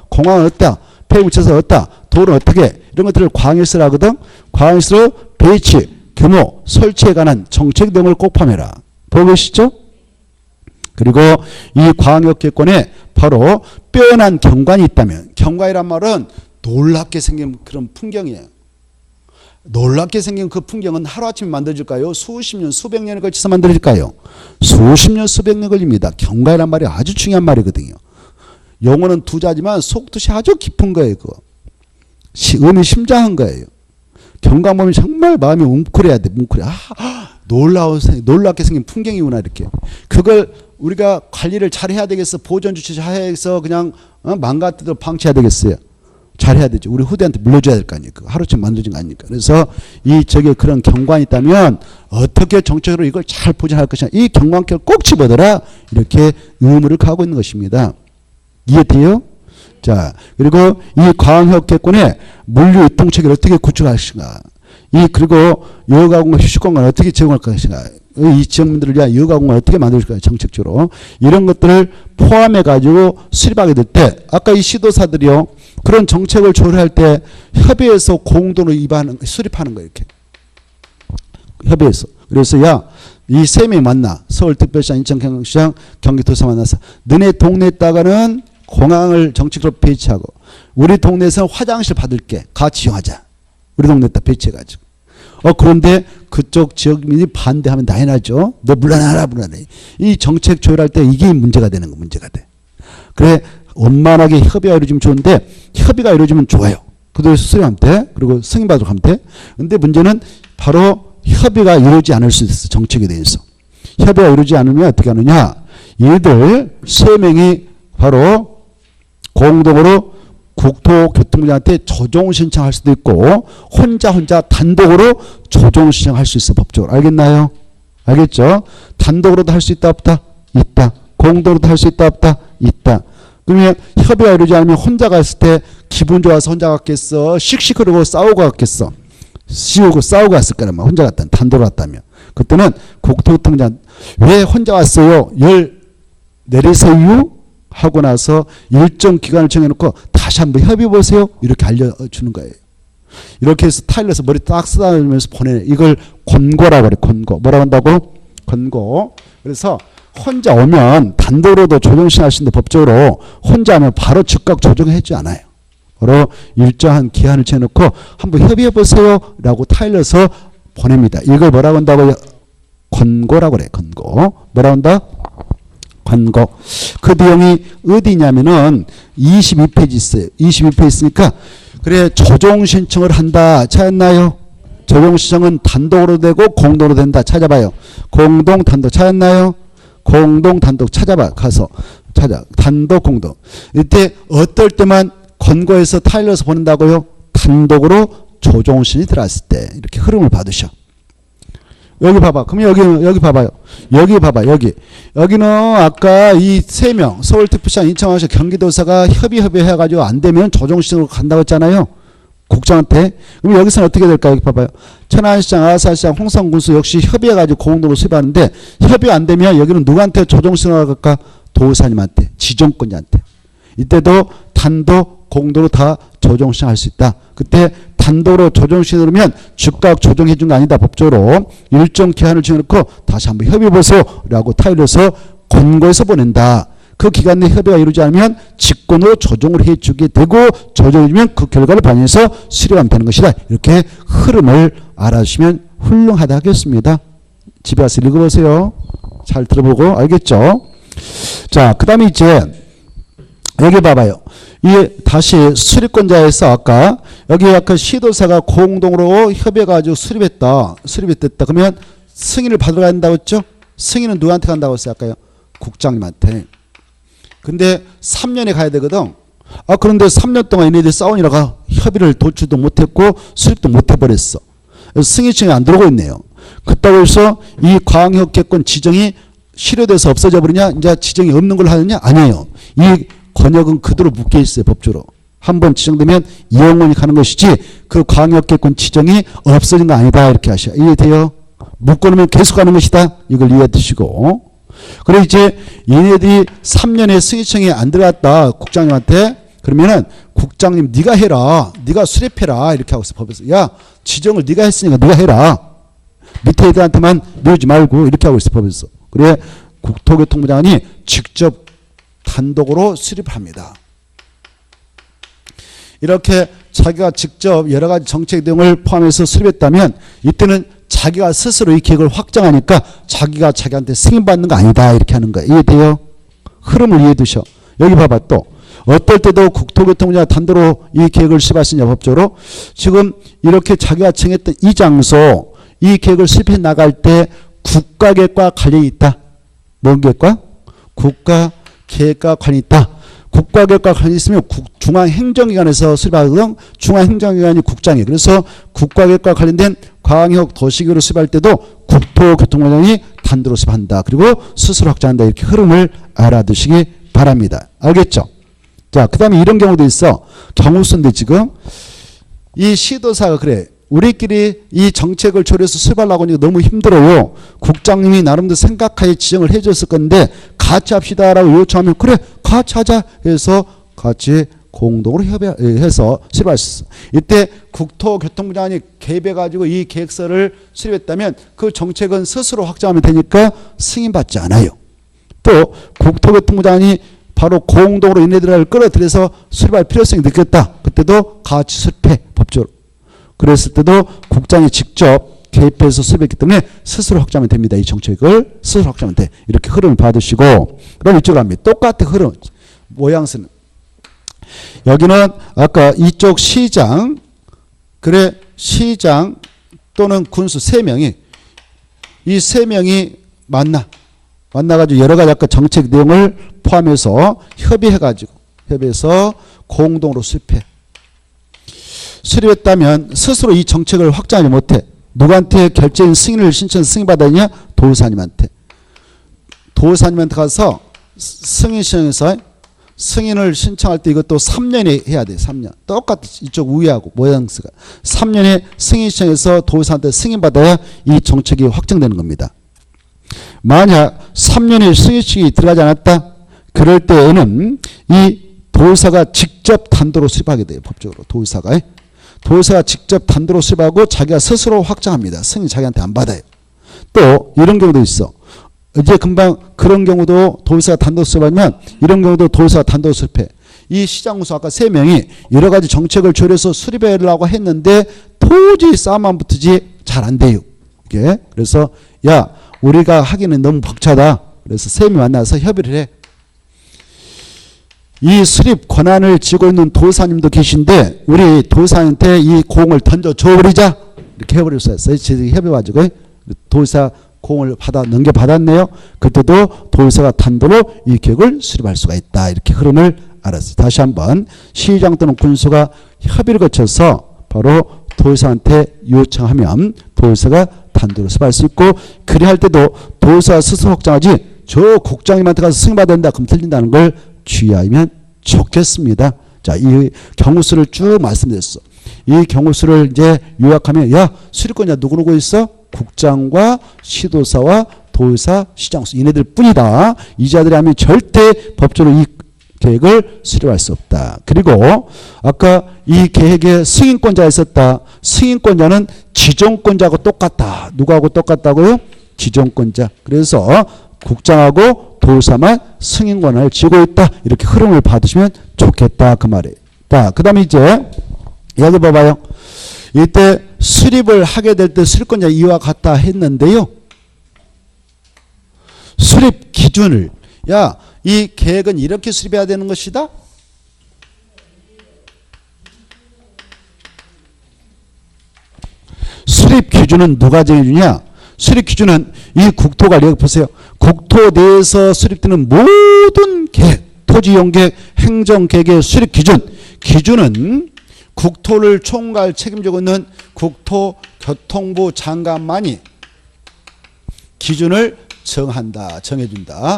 공항은 어디다, 폐 묻혀서 어디다, 도로는 어떻게, 이런 것들을 광역시설 하거든. 광역시설 배치 규모 설치에 관한 정책 등을 꼭 포함해라. 보고 계시죠? 그리고 이 광역계권에 바로 빼어난 경관이 있다면, 경관이란 말은 놀랍게 생긴 그런 풍경이에요. 놀랍게 생긴 그 풍경은 하루아침에 만들어질까요? 수십 년, 수백 년에 걸쳐서 만들어질까요? 수십 년, 수백 년 걸립니다. 경관이란 말이 아주 중요한 말이거든요. 용어는 두 자지만 속뜻이 아주 깊은 거예요. 그거. 의미 심장한 거예요. 경관 보면 정말 마음이 웅크려야 돼. 웅크려. 놀랍게 생긴 풍경이구나, 이렇게. 그걸 우리가 관리를 잘 해야 되겠어. 보존 주체 잘 해서 그냥 망가뜨려 방치해야 되겠어요. 잘 해야 되죠. 우리 후대한테 물려줘야 될 거 아니에요. 하루쯤 만들어진 거 아닙니까? 그래서 저게 그런 경관이 있다면 어떻게 정책으로 이걸 잘 보존할 것이냐. 이 경관계를 꼭 집어들어 이렇게 의무를 가고 있는 것입니다. 이해돼요? 자, 그리고 이 광역계권의 물류 유통체계를 어떻게 구축할 것인가. 그리고 여가공간 휴식공간을 어떻게 제공할 것인가. 이 지역민들을 위한 여가공간을 어떻게 만들 것인가, 정책적으로. 이런 것들을 포함해가지고 수립하게 될 때, 아까 이 시도사들이요, 그런 정책을 조율할 때 협의해서 공동으로 수립하는 거예요, 이렇게. 협의해서. 그래서 야, 이 세 명이 만나. 서울특별시장, 인천경기시장, 경기도서 만나서 너네 동네에다가는 공항을 정책으로 배치하고 우리 동네에서 화장실 받을게. 같이 이용하자. 우리 동네에다 배치해가지고. 그런데 그쪽 지역민이 반대하면 난리 나죠. 너 물러나라, 물러나. 이 정책 조율할 때 이게 문제가 되는 거, 문제가 돼. 그래, 원만하게 협의가 이루어지면 좋은데, 협의가 이루어지면 좋아요. 그대로 수립하면 돼. 그리고 승인받도록 하면 돼. 근데 문제는 바로 협의가 이루어지지 않을 수 있어, 정책에 대해서. 협의가 이루어지지 않으면 어떻게 하느냐. 얘들 세 명이 바로 공동으로 국토교통부장한테 조정 신청할 수도 있고 혼자 단독으로 조정 신청할 수 있어, 법적으로. 알겠나요? 알겠죠? 단독으로도 할 수 있다 없다? 있다. 공동으로도 할 수 있다 없다? 있다. 그러면 협의가 이루어지지 않으면 혼자 갔을 때 기분 좋아서 혼자 갔겠어? 씩씩거리고 싸우고 갔겠어? 싸우고 갔을 거란 말이야. 혼자 갔다면, 단독으로 갔다면. 그때는 국토교통부장 왜 혼자 왔어요? 열 내리세요? 하고 나서 일정 기간을 정해놓고 다시 한번 협의해 보세요. 이렇게 알려주는 거예요. 이렇게 해서 타일러서 머리 딱 쓰다듬으면서 보내. 이걸 권고라고 그래. 권고. 뭐라고 한다고? 권고. 그래서 혼자 오면 단독으로도 조정 신청하시는데 법적으로 혼자 하면 바로 즉각 조정해 주지 않아요. 바로 일정한 기한을 정해놓고 한번 협의해 보세요. 라고 타일러서 보냅니다. 이걸 뭐라고 한다고? 권고라고 그래. 권고. 뭐라고 한다? 권고. 그 내용이 어디냐면은 22페이지 있어요. 22페이지 있으니까 그래 조정 신청을 한다. 찾았나요? 조정 신청은 단독으로 되고 공동으로 된다. 찾아봐요. 공동 단독 찾았나요? 공동 단독 찾아봐. 가서 찾아. 단독 공동. 이때 어떨 때만 권고해서 타일러서 보낸다고요? 단독으로 조정 신청이 들어왔을 때 이렇게 흐름을 받으셔. 여기 봐봐. 그럼 여기 봐봐요. 여기 봐봐. 여기는 아까 이 세 명 서울특별시장, 인천광역시, 경기도사가 협의해가지고 안 되면 조정시장으로 간다고 했잖아요. 국장한테. 그럼 여기서는 어떻게 될까요? 여기 봐봐요. 천안시장, 아산시장, 홍성군수 역시 협의해가지고 공동으로 수립하는데 협의가 안 되면 여기는 누구한테 조정시장으로 갈까? 도사님한테, 지정권자한테. 이때도 단독, 공동으로 다 조정시장 할 수 있다. 그때 단독으로 조정시키면 즉각 조정해 준 거 아니다. 법적으로 일정 기한을 정해놓고 다시 한번 협의해보세요 라고 타일러서 권고해서 보낸다. 그 기간 내 협의가 이루어지지 않으면 직권으로 조정을 해주게 되고 조정해주면 그 결과를 반영해서 수립하면 되는 것이다. 이렇게 흐름을 알아주시면 훌륭하다 하겠습니다. 집에 가서 읽어보세요. 잘 들어보고. 알겠죠? 자, 그 다음에 이제 여기 봐봐요. 이게 다시 수립권자에서 아까 여기 아까 시도사가 공동으로 협의해가지고 수립됐다. 그러면 승인을 받으러 간다고 했죠? 승인은 누구한테 간다고 했어요? 아까요? 국장님한테. 근데 3년에 가야 되거든. 그런데 3년 동안 얘네들이 싸우니라가 협의를 도출도 못했고 수립도 못해버렸어. 승인청이 안 들어오고 있네요. 그렇다고 해서 이 과학협계권 지정이 실효돼서 없어져 버리냐? 이제 지정이 없는 걸 하느냐? 아니에요. 이 권역은 그대로 묶여 있어요. 법조로. 한번 지정되면 영원히 가는 것이지 그 과학협계권 지정이 없어진 거 아니다. 이렇게 하셔. 이해돼요? 묶어놓으면 계속 가는 것이다. 이걸 이해해 두시고. 그래 이제 얘네들이 3년에 승인청이 안 들어갔다. 국장님한테. 그러면은 국장님 네가 해라. 네가 수립해라. 이렇게 하고 있어. 법에서. 야 지정을 네가 했으니까 네가 해라. 밑에 애들한테만 내지 말고 이렇게 하고 있어. 법에서. 그래 국토교통부 장관이 직접 단독으로 수립합니다. 이렇게 자기가 직접 여러 가지 정책 등을 포함해서 수립했다면 이때는 자기가 스스로 이 계획을 확정하니까 자기가 자기한테 승인받는 거 아니다. 이렇게 하는 거예요. 이해돼요? 흐름을 이해해 두셔. 여기 봐봐 또. 어떨 때도 국토교통부가 단독으로 이 계획을 수립할 수 있냐 법적으로. 지금 이렇게 자기가 정했던 이 장소 이 계획을 수립해 나갈 때 국가계획과 관련이 있다. 뭔 계획과? 국가계획과 관련이 있다. 국가계획과 관련이 있으면 중앙행정기관에서 수립하거든. 중앙행정기관이 국장이에요. 그래서 국가계획과 관련된 광역 도시계획을 수립할 때도 국토교통부장이 단독으로 수립한다. 그리고 스스로 확정한다. 이렇게 흐름을 알아두시기 바랍니다. 알겠죠? 자, 그 다음에 이런 경우도 있어. 경우수인데 지금 이 시도사가 그래. 우리끼리 이 정책을 조례해서 수립하려고 하니까 너무 힘들어요. 국장님이 나름대로 생각하에 지정을 해줬을 건데 같이 합시다라고 요청하면 그래 같이 하자 해서 같이 공동으로 협의해서 수립할 수 있어. 이때 국토교통부 장관이 개입해가지고 이 계획서를 수립했다면 그 정책은 스스로 확정하면 되니까 승인받지 않아요. 또 국토교통부 장관이 바로 공동으로 얘네들을 끌어들여서 수립할 필요성이 느꼈다. 그때도 같이 수립해 법적으로. 그랬을 때도 국장이 직접 개입해서 수립했기 때문에 스스로 확정하면 됩니다. 이 정책을 스스로 확정하면 돼. 이렇게 흐름을 받으시고 그럼 이쪽으로 갑니다. 똑같은 흐름. 모양새는. 여기는 아까 이쪽 시장 그래 시장 또는 군수 3명이 이 3명이 만나가지고 여러 가지 아까 정책 내용을 포함해서 협의해서 공동으로 수립했다면 스스로 이 정책을 확정하지 못해. 누구한테 결재인 승인을 신청해서 승인받았냐? 도사님한테. 도사님한테 가서 승인 신청해서 승인을 신청할 때 이것도 3년에 해야 돼. 3년. 똑같이 이쪽 우회하고 모양새가. 3년에 승인 신청해서 도사한테 승인받아야 이 정책이 확정되는 겁니다. 만약 3년에 승인식이 들어가지 않았다? 그럴 때에는 이 도사가 직접 단독으로 수립하게 돼요. 법적으로. 도사가 직접 단독으로 수립하고 자기가 스스로 확정합니다. 승인 자기한테 안 받아요. 또 이런 경우도 있어. 이제 금방 그런 경우도 도사가 단독 수립하면 이런 경우도 도사가 단독 수립해. 이 시장군수 아까 3명이 여러 가지 정책을 조례해서 수립하려고 했는데 도저히 싸움만 붙지 잘 안 돼요. 이게 그래서 야 우리가 하기는 너무 벅차다. 그래서 3명이 만나서 협의를 해. 이 수립 권한을 쥐고 있는 도사님도 계신데 우리 도사한테 이 공을 던져 줘버리자 이렇게 해버릴 수 있어요. 저희들이 협의해가지고 도사 공을 넘겨받았네요. 그때도 도사가 단독으로 이 계획을 수립할 수가 있다. 이렇게 흐름을 알았어요. 다시 한번 시장 또는 군수가 협의를 거쳐서 바로 도사한테 요청하면 도사가 단독으로 수립할 수 있고 그리 할 때도 도사가 스스로 확정하지 저 국장님한테 가서 승인받아야 된다. 그럼 틀린다는 걸 주의하면 좋겠습니다. 자, 이 경우수를 쭉 말씀드렸어. 이 경우수를 이제 요약하면 야 수립권자 누구누구 있어? 국장과 시도사와 도사, 시장수 얘네들 뿐이다. 이 자들이 하면 절대 법적으로 이 계획을 수립할 수 없다. 그리고 아까 이 계획에 승인권자가 있었다. 승인권자는 지정권자하고 똑같다. 누구하고 똑같다고요? 지정권자. 그래서 국장하고 도사만 승인권을 쥐고 있다. 이렇게 흐름을 받으시면 좋겠다. 그 말이에요. 자, 그 다음에 이제 여기 봐봐요. 이때 수립을 하게 될 때 수립권자 이와 같다 했는데요. 수립 기준을 야, 이 계획은 이렇게 수립해야 되는 것이다. 수립 기준은 누가 정해주냐? 수립 기준은 이 국토관리, 여기 보세요. 국토 내에서 수립되는 모든 계획, 토지용계획, 행정계획의 수립 기준은 국토를 총괄 책임지고 있는 국토교통부 장관만이 기준을 정해준다.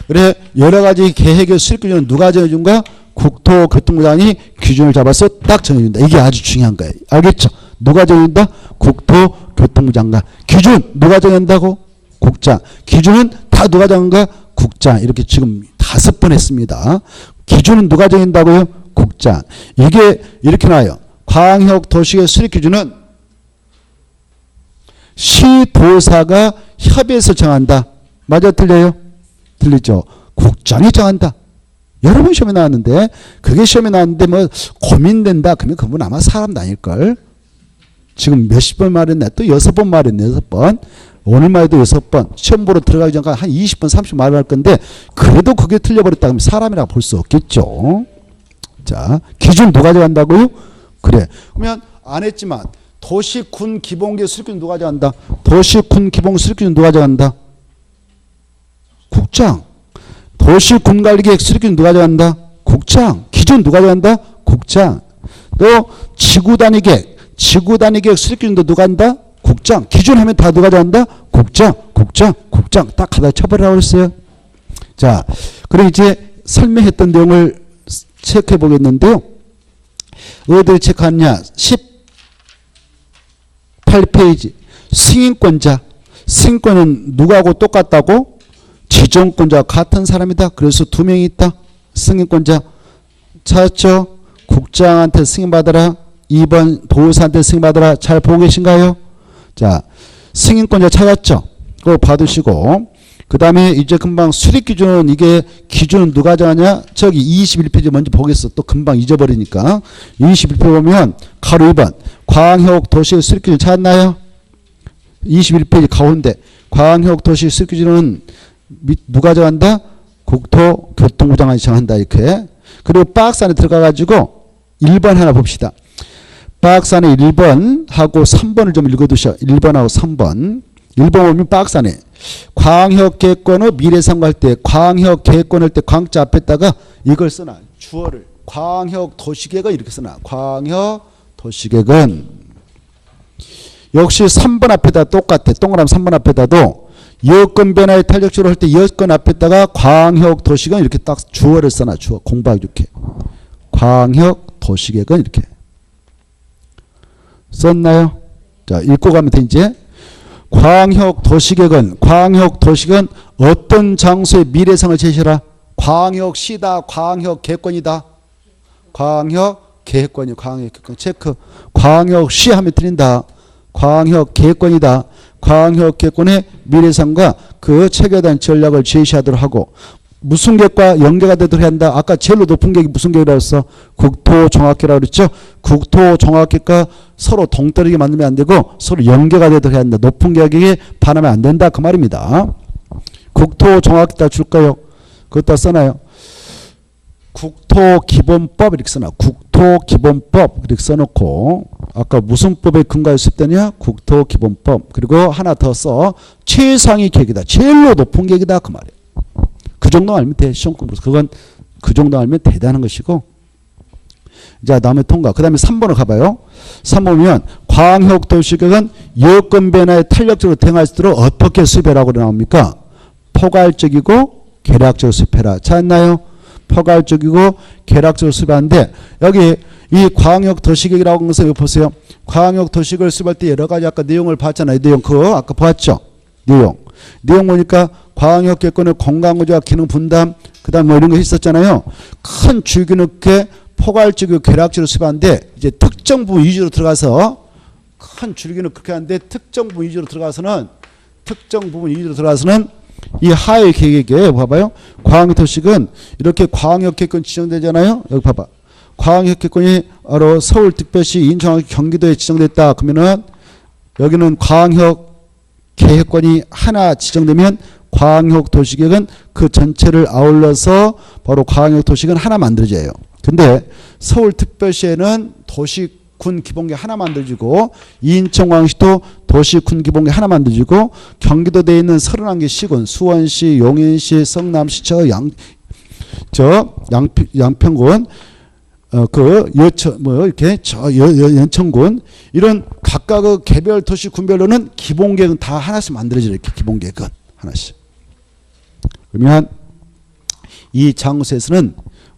그래, 여러 가지 계획의 수립 기준은 누가 정해준가? 국토교통부장이 기준을 잡아서 딱 정해준다. 이게 아주 중요한 거예요. 알겠죠? 누가 정해준다? 국토교통부 장관. 기준 누가 정한다고? 국장. 기준은 다 누가 정한가? 국장. 이렇게 지금 5번 했습니다. 기준은 누가 정한다고요? 국장. 이게 이렇게 나와요. 광역 도시의 수립 기준은 시도사가 협의해서 정한다. 맞아, 틀려요? 틀리죠. 국장이 정한다. 여러 번 시험에 나왔는데, 그게 시험에 나왔는데 뭐 고민된다. 그러면 그분 아마 사람 아닐걸. 지금 몇십 번 말했네. 또 6번 말했네. 6번. 오늘만 해도 6번. 시험 보러 들어가기 전까지 한 20번, 30번 말할 건데, 그래도 그게 틀려버렸다 그러면 사람이라고 볼 수 없겠죠. 자, 기준 누가 정한다고요? 그래. 그러면 안 했지만, 도시, 군, 기본계 수립기준 누가 정한다? 도시, 군, 기본 수립기준 누가 정한다? 국장. 도시, 군 관리계획 수립기준 누가 정한다? 국장. 기준 누가 정한다? 국장. 또 지구 단위 계획 수립기준도 누가 한다? 국장. 기준 하면 다 누가 정한다? 국장. 딱 하다 쳐버리라고 그랬어요. 자, 그리고 이제 설명했던 내용을 체크해 보겠는데요. 어디를 체크하느냐? 18페이지. 승인권은 누구하고 똑같다고? 지정권자와 같은 사람이다. 그래서 2명이 있다. 승인권자. 찾았죠? 국장한테 승인받아라. 2번 도의사한테 승인받아라. 잘 보고 계신가요? 자, 승인권자 찾았죠? 그거 받으시고, 그 다음에 이제 금방 수립기준은 이게 기준은 누가 정하냐? 저기 21페이지 먼저 보겠어. 또 금방 잊어버리니까. 21페이지 보면 가로 2번 광역 도시 수립기준 찾았나요? 21페이지 가운데 광역 도시 수립기준은 누가 정한다? 국토교통부 장관이 정한다. 이렇게. 그리고 박스 안에 들어가 가지고 1번 하나 봅시다. 박스 안에 1번하고 3번을 좀 읽어두셔. 1번하고 3번. 1번 보면 박스 안에 광역계획권의 미래상과할 때 광역계획권 할 때 광자 앞에다가 이걸 써놔. 주어를. 광역도시계획은 이렇게 써놔. 광역도시계획은. 역시 3번 앞에다 똑같아. 동그라미 3번 앞에다도 여건 변화의 탄력적으로 할 때 여건 앞에다가 광역도시계획은 이렇게 딱 주어를 써놔. 주어. 공부하기 좋게. 광역도시계획은 이렇게. 썼나요? 자, 읽고 가면 돼, 이제. 광역도시계획은 어떤 장소의 미래상을 제시하라? 광역시다, 광역계획권이다. 광역계획권이요, 광역계획권. 체크. 광역시 하면 틀린다. 광역계획권이다. 광역계획권의 미래상과 그 체계에 대한 전략을 제시하도록 하고, 무슨 계획과 연계가 되도록 해야 한다. 아까 제일 높은 계획이 무슨 계획이라고 했어? 국토종합계획이라고 그랬죠? 국토종합계획과 서로 동떨어지게 만들면 안 되고 서로 연계가 되도록 해야 한다. 높은 계획에 반하면 안 된다. 그 말입니다. 국토종합계획 다 줄까요? 그것도 써놔요. 국토기본법 이렇게 써놔. 국토기본법 이렇게 써놓고 아까 무슨 법에 근거해 수립되냐? 국토기본법. 그리고 하나 더 써. 최상위 계획이다. 제일로 높은 계획이다. 그 말이에요. 그 정도 알면 돼. 시험 공부에서. 그건 그 정도 알면 대단한 것이고. 자, 다음에 통과. 그 다음에 3번을 가봐요. 3번 보면 광역도시계획은 여건 변화에 탄력적으로 대응할 수 있도록 어떻게 수립해라고 나옵니까? 포괄적이고 계략적으로 수립해라. 찾았나요? 포괄적이고 계략적으로 수립하는데 여기 이 광역도시계획이라고 하는 것을 여기 보세요. 광역도시계획을 수립할 때 여러 가지 아까 내용을 봤잖아요. 내용 그거 아까 봤죠? 내용 보니까 광역계획권의 공간구조와 기능 분담 그다음 뭐 이런 거 있었잖아요. 큰 줄기 넣게 포괄적이고 계략적으로 수립하는데 이제 특정 부분 위주로 들어가서 큰 줄기는 그렇게 하는데 특정 부분 위주로 들어가서는 이 하의 계획에 봐봐요. 광역도시계획은 이렇게 광역계획권 지정되잖아요. 여기 봐봐. 광역계획권이 바로 서울특별시, 인천, 경기도에 지정됐다. 그러면은 여기는 광역계획권이 하나 지정되면 광역도시계획은 그 전체를 아울러서 바로 광역도시계획은 하나 만들어져요. 근데 서울특별시에는 군 기본계획 하나 만들어주고 인천광역시도 도시 군 계획 하나 만들어주고 경기도에 있는 31개 시군 수원시, 용인시, 성남시, 양평군 연천군 이런 각각의 개별 도시 군별로는 기본계획은 다 하나씩 만들어져요. 이렇게 기본계획은 하나씩. 그러면 이 장소에서는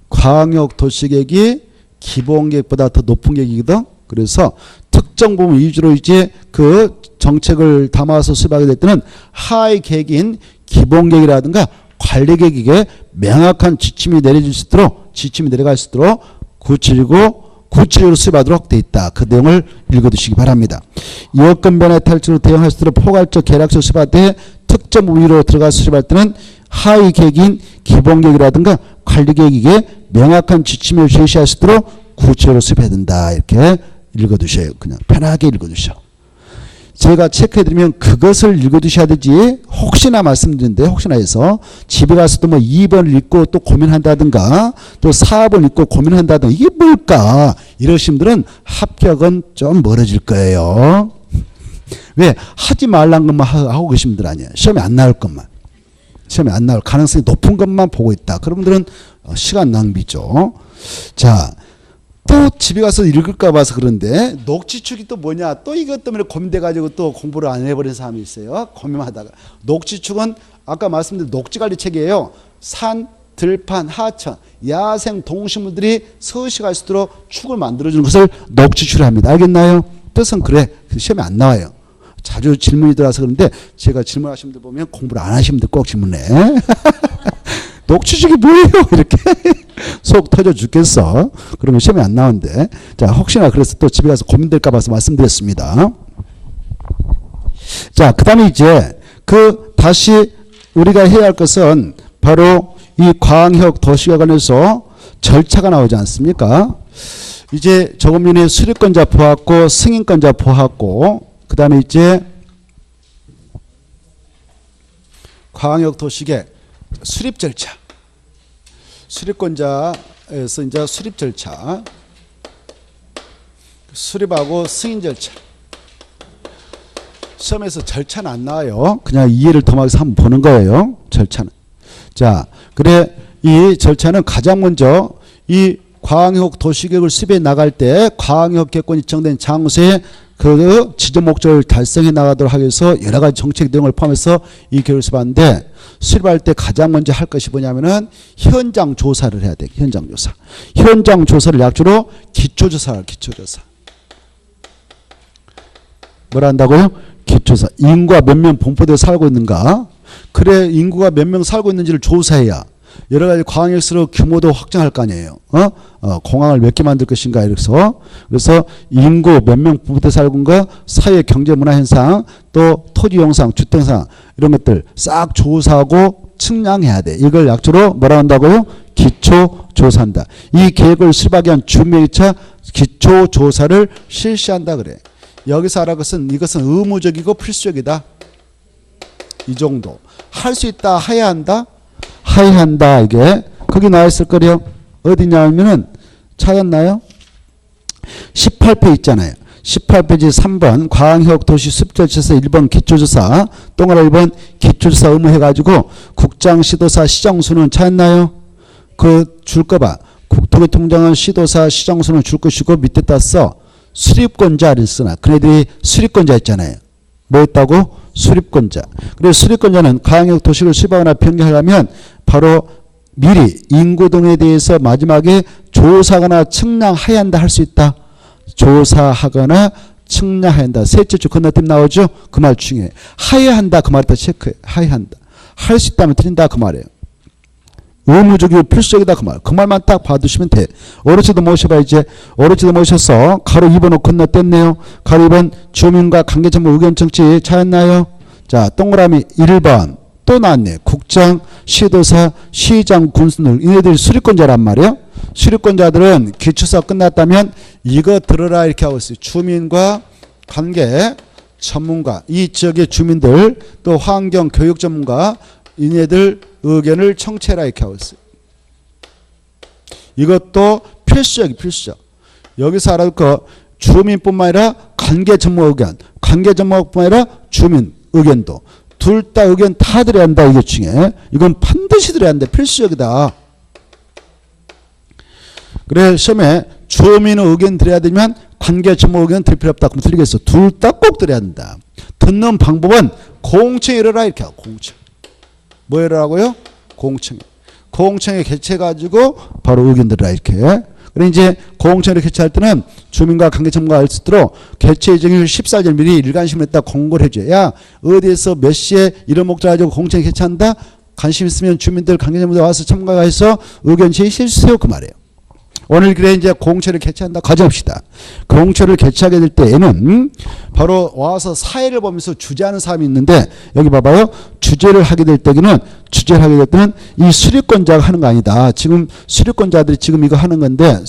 광역 도시계획이 기본계획보다 더 높은 계획이거든. 그래서 특정 부분 위주로 이제 그 정책을 담아서 수립하게 될 때는 하위 계획인 기본계획이라든가 관리계획에 명확한 지침이 내려질 수 있도록 지침이 내려갈 수 있도록 구체적으로 수립하도록 되어 있다. 그 내용을 읽어두시기 바랍니다. 여건 변화 탈출로 대응할 수 있도록 포괄적 계략적 수립할 때 특정 부분 위로 들어가서 수립할 때는 하위 계획인 기본계획이라든가 관리계획에 명확한 지침을 제시할 수 있도록 구체적으로 수립해야 된다. 이렇게 읽어두셔요. 그냥 편하게 읽어두셔. 제가 체크해드리면 그것을 읽어두셔야 되지 혹시나 말씀드리는데 혹시나 해서 집에 가서도 뭐 2번을 읽고 또 고민한다든가 또 4번 읽고 고민한다든가 이게 뭘까 이러신 분들은 합격은 좀 멀어질 거예요. 왜? 하지 말란 것만 하고 계신 분들 아니에요. 시험에 안 나올 것만. 시험에 안 나올 가능성이 높은 것만 보고 있다. 그런 분들은 시간 낭비죠. 자, 또 집에 가서 읽을까 봐서 그런데 녹지축이 또 뭐냐 또 이것 때문에 고민돼 가지고 또 공부를 안 해버린 사람이 있어요. 고민하다가 녹지축은 아까 말씀드린 녹지관리책이에요. 산, 들판, 하천, 야생 동식물들이 서식할 수 있도록 축을 만들어주는 것을 녹지축이라 합니다. 알겠나요? 뜻은 그래. 시험에 안 나와요. 자주 질문이 들어와서 그런데 제가 질문하신 분들 보면 공부를 안 하신 분들 꼭 질문해. 녹지축이 뭐예요? 이렇게 속 터져 죽겠어. 그러면 시험에 안 나오는데. 자, 혹시나 그래서 또 집에 가서 고민될까 봐서 말씀드렸습니다. 자, 그 다음에 이제 다시 우리가 해야 할 것은 바로 이 광역 도시와 관련해서 절차가 나오지 않습니까? 이제 조금전에 수립권자 보았고 승인권자 보았고 그 다음에 이제 광역 도시계획 수립 절차. 수립권자에서 이제 수립 절차. 수립하고 승인 절차. 시험에서 절차는 안 나와요. 그냥 이해를 더하면서 한번 보는 거예요. 절차는. 자, 그래 이 절차는 가장 먼저 이 광역 도시계획을 수립해 나갈 때 광역 계획권이 지정된 장소에 그 지정 목적을 달성해 나가도록 하기 위해서 여러 가지 정책 내용을 포함해서 이 계획을 수립하는데 수립할 때 가장 먼저 할 것이 뭐냐면은 현장 조사를 해야 돼. 현장 조사. 현장 조사를 약주로 기초조사. 뭐라 한다고요? 기초조사. 인구가 몇 명 분포되어 살고 있는가? 그래 인구가 몇 명 살고 있는지를 조사해야 여러 가지 광역시로 규모도 확장할 거 아니에요. 공항을 몇 개 만들 것인가 이래서 그래서 인구 몇 명 분포돼 살고인가 사회 경제 문화 현상 또 토지 영상 주택 현상 이런 것들 싹 조사하고 측량해야 돼. 이걸 약조로 뭐라 한다고요? 기초 조사한다. 이 계획을 수립하기 위한 준비차 기초 조사를 실시한다 그래. 여기서 알아볼 것은 이것은 의무적이고 필수적이다. 이 정도. 할 수 있다. 해야 한다. 해야 한다. 이게 거기 나와 있을 거래요. 어디냐면은 찾았나요? 18페이지 있잖아요. 18페이지 3번 광역 도시 습절차에서 1번 기초조사 동그라 1번 기초조사 의무 해가지고 국장 시도사 시정수는 찾았나요? 그 줄 거 봐. 국토교통장은 시도사 시정수는 줄 것이고 밑에 땄어. 수립권자를 쓰나. 그네들이 수립권자 있잖아요. 뭐 했다고? 수립권자. 그래서 수립권자는 광역 도시를 수립하거나 변경하려면 바로 미리 인구 등에 대해서 마지막에 조사하거나 측량해야 한다 할 수 있다. 조사하거나 측량해야 한다. 셋째 주 건너뛰면 나오죠. 그 말 중요해. 해야 한다 그 말을 다 체크해. 해야 한다. 할 수 있다면 틀린다 그 말이에요. 의무적이고 필수적이다 그 말. 그 말만 딱 봐두시면 돼. 오로치도 모셔봐 이제. 오로치도 모셔서 가로 2번으로 건너뛰었네요. 가로 2번 주민과 관계정보 의견 청취 찾았나요? 자 동그라미 1번 또 나왔네. 국장, 시도사, 시장, 군수들 이네들이 수립권자란 말이에요. 수립권자들은 기초사 끝났다면 이거 들어라 이렇게 하고 있어요. 주민과 관계 전문가 이 지역의 주민들 또 환경 교육 전문가 이네들 의견을 청취해라 이렇게 하고 있어요. 이것도 필수적이 필수적. 여기서 알아볼 거 주민뿐만 아니라 관계 전문 의견, 관계 전문뿐만 아니라 주민 의견도 둘 다 의견 다 들어야 한다. 이게 중에 이건 반드시 들어야 한다. 필수적이다. 그래 시험에 주민의 의견 들어야 되면 관계 전문 의견 들 필요 없다. 그럼 틀리겠어. 둘 다 꼭 들어야 한다. 듣는 방법은 공청회 열어라 이렇게 하고 공청. 뭐 열어라고요? 공청회. 공청회 개최해가지고 바로 의견 들어라 이렇게. 그래 이제 공청회를 개최할 때는 주민과 관계 전문가가 알 수 있도록 개최 예정일 14일 미리 일간심을 했다 공고를 해줘요. 야 어디에서 몇 시에 이런 목적을 가지고 공청회 개최한다. 관심 있으면 주민들 관계 전문가 와서 참가해서 의견 제시해 주세요. 그 말이에요. 오늘 그래 이제 공청회를 개최한다 가져봅시다. 공청회를 개최하게 될 때에는 바로 와서 사회를 보면서 주재하는 사람이 있는데 여기 봐봐요. 주재를 하게 될 때는 이 수리권자가 하는 거 아니다. 지금 수리권자들이 지금 이거 하는 건데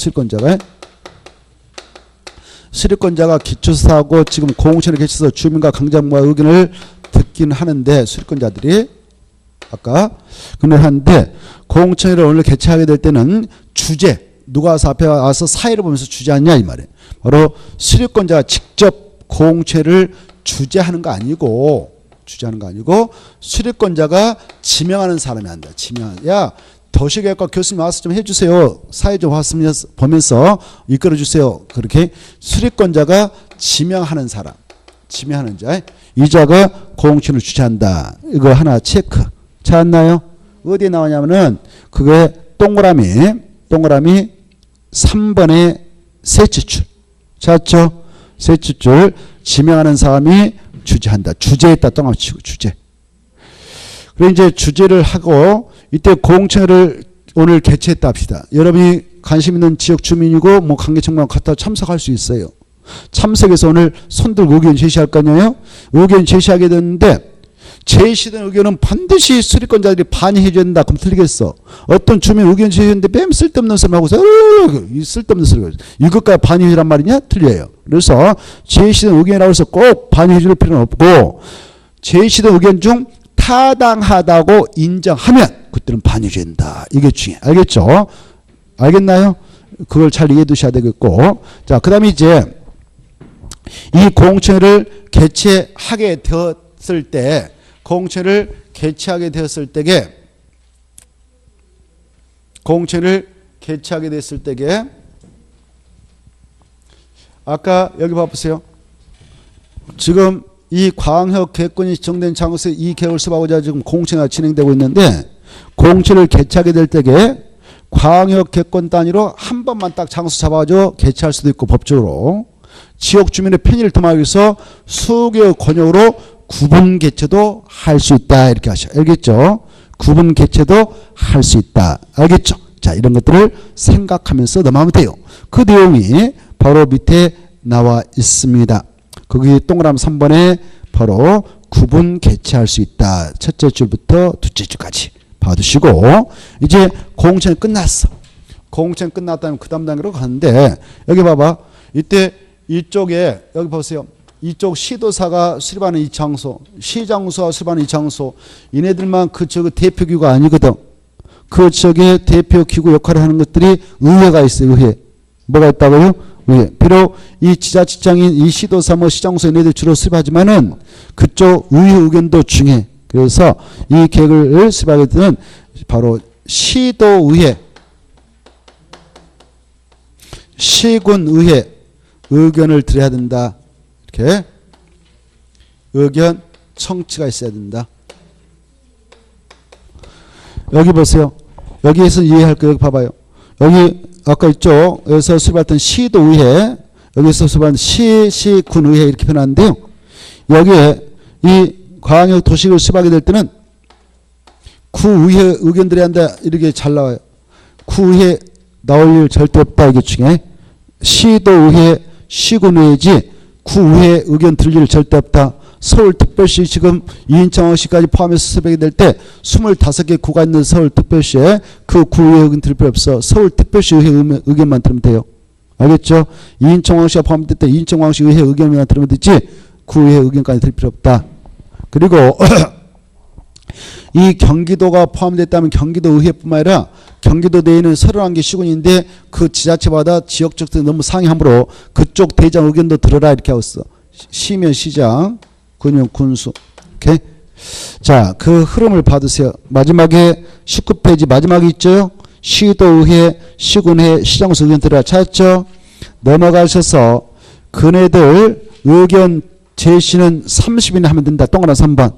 수리권자가 기초사하고 지금 공청회를 개최해서 주민과 강장과 의견을 듣긴 하는데 수리권자들이 아까 근데 하는데 공청회를 오늘 개최하게 될 때는 주재 누가 와서 앞에 와서 사회를 보면서 주재하냐 이 말이에요. 바로 수리권자가 직접 공청회를 주재하는 거 아니고 수리권자가 지명하는 사람이 한다. 야 도시계획과 교수님 와서 좀 해주세요. 사회 좀 왔으면 보면서 이끌어주세요. 그렇게 수리권자가 지명하는 사람, 지명하는 자, 이 자가 공청회를 주재한다. 이거 하나 체크. 찾았나요? 어디에 나오냐면은 그게 동그라미 3번의 셋째 줄. 찾았죠? 셋째 줄. 지명하는 사람이 주재한다. 주재했다. 똥합치고 주재. 그리고 이제 주재를 하고 이때 공청회를 오늘 개최했다 합시다. 여러분이 관심 있는 지역 주민이고 뭐 관계청만 갖다 참석할 수 있어요. 참석해서 오늘 손들고 의견 제시할 거냐요? 의견 제시하게 됐는데 제시된 의견은 반드시 수리권자들이 반영해 줘야 된다. 그럼 틀리겠어. 어떤 주민 의견 제시했는데 뱀 쓸데없는 소리 하고서 이 쓸데없는 소리 이것까지 반영해란 말이냐? 틀려요. 그래서 제시된 의견이라고 해서 꼭 반영해 줄 필요는 없고 제시된 의견 중 타당하다고 인정하면 그때는 반영해 줘야 된다. 이게 중요해. 알겠죠? 알겠나요? 그걸 잘 이해해 두셔야 되겠고 자 그 다음에 이제 이 공청회를 개최하게 되었을 때 공청회를 개최하게 됐을 때게 아까 여기 봐보세요. 지금 이 광역 계획권이 지정된 장소에 이 계획을 수립하고자 지금 공청회가 진행되고 있는데 공청회를 개최하게 될 때게 광역 계획권 단위로 한 번만 딱 장소 잡아가지고 개최할 수도 있고 법적으로 지역 주민의 편의를 도모하기 위해서 수개의 권역으로 구분 개최도 할 수 있다. 이렇게 하셔. 알겠죠? 구분 개최도 할 수 있다. 알겠죠? 자, 이런 것들을 생각하면서 넘어가면 돼요. 그 내용이 바로 밑에 나와 있습니다. 거기 동그라미 3번에 바로 구분 개최할 수 있다. 첫째 줄부터 둘째 줄까지 봐두시고 이제 공청회 끝났어. 공청회 끝났다면 그 다음 단계로 가는데 여기 봐봐. 이때 이쪽에 여기 보세요. 이쪽 시도사가 수립하는 이 장소, 시장소가 수립하는 이 장소, 이네들만 그 지역의 대표기구가 아니거든. 그 지역의 대표기구 역할을 하는 것들이 의회가 있어요. 의회. 뭐가 있다고요? 의회. 비록 이 지자체장인 이 시도사 뭐 시장소 이네들 주로 수립하지만은 그쪽 의회 의견도 중요해. 그래서 이 계획을 수립하게 되는 바로 시도의회, 시군의회 의견을 드려야 된다. 이렇게 의견 청취가 있어야 된다. 여기 보세요. 여기에서 이해할 거 여기 봐봐요. 여기 아까 있죠. 여기서 수립했던 시도의회, 여기서 수립한 시군의회 이렇게 표현하는데요. 여기에 이 광역 도시를 수립하게 될 때는 구의회 의견 드려야 한다. 이렇게 잘 나와요. 구의회 나올 일 절대 없다. 이게 중요해. 시도의회, 시군의회지 구의회 의견 들을 일 절대 없다. 서울특별시 지금 인천시까지 포함해서 수립하게 될 때 25개 구가 있는 서울특별시에 그 구의회 의견 들을 필요 없어. 서울특별시 의회 의견만 들으면 돼요. 알겠죠? 인천광역시가 포함될 때 인천광역시 의회 의견만 들으면 되지 구의회 의견까지 들을 필요 없다. 그리고 이 경기도가 포함됐다면 경기도의회뿐만 아니라 경기도 내에 있는 31개 시군인데 그 지자체마다 지역적도 너무 상이하므로 그쪽 대장 의견도 들어라 이렇게 하고 있어. 시면 시장, 군용 군수. 오케이. 자, 그 흐름을 받으세요. 마지막에 19페이지 마지막에 있죠. 시도의회, 시군회, 시장수 의견 들어라 찾았죠. 넘어가셔서 그네들 의견 제시는 30일 하면 된다. 동그란 3번.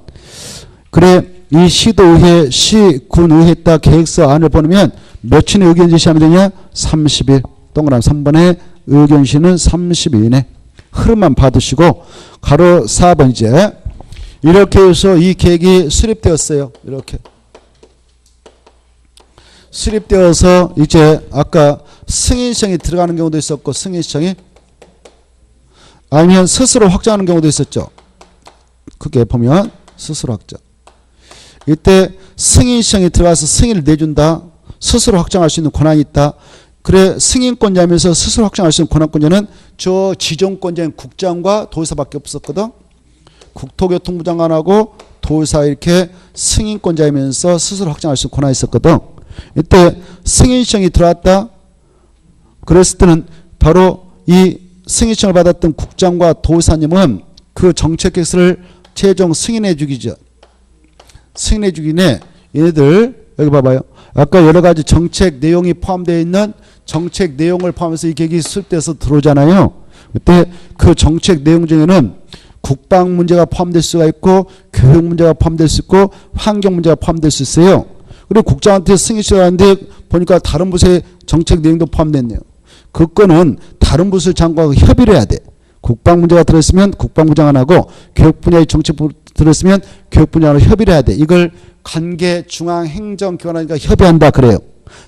그래 이 시도의회, 시군의회 딱 계획서 안을 보내면 며칠에 의견 제시하면 되냐? 30일. 동그란 3번에 의견 시는 30일 이내. 흐름만 받으시고 가로 4번 이제 이렇게 해서 이 계획이 수립되었어요. 이렇게. 수립되어서 이제 아까 승인시청이 들어가는 경우도 있었고 승인시청이 아니면 스스로 확정하는 경우도 있었죠. 그게 보면 스스로 확정. 이때 승인시청이 들어가서 승인을 내준다. 스스로 확정할 수 있는 권한이 있다. 그래 승인권자면서 스스로 확정할 수 있는 권한권자는 저 지정권자인 국장과 도지사밖에 없었거든. 국토교통부 장관하고 도지사 이렇게 승인권자이면서 스스로 확정할 수 있는 권한이 있었거든. 이때 승인시청이 들어왔다. 그랬을 때는 바로 이 승인시청을 받았던 국장과 도지사님은 그 정책 계획서를 최종 승인해 주기죠. 승인해 주기네 얘네들 여기 봐봐요. 아까 여러 가지 정책 내용이 포함되어 있는 정책 내용을 포함해서 이 계획이 수립돼서 들어오잖아요. 그때 그 정책 내용 중에는 국방 문제가 포함될 수가 있고 교육 문제가 포함될 수 있고 환경 문제가 포함될 수 있어요. 그리고 국장한테 승인시를 하는데 보니까 다른 부서의 정책 내용도 포함됐네요. 그 건은 다른 부서 장관과 협의를 해야 돼. 국방 문제가 들어있으면 국방부 장관하고 교육 분야의 정책부 들어있으면 교육 분야로 협의를 해야 돼. 이걸 관계 중앙행정기관이니까 협의한다 그래요.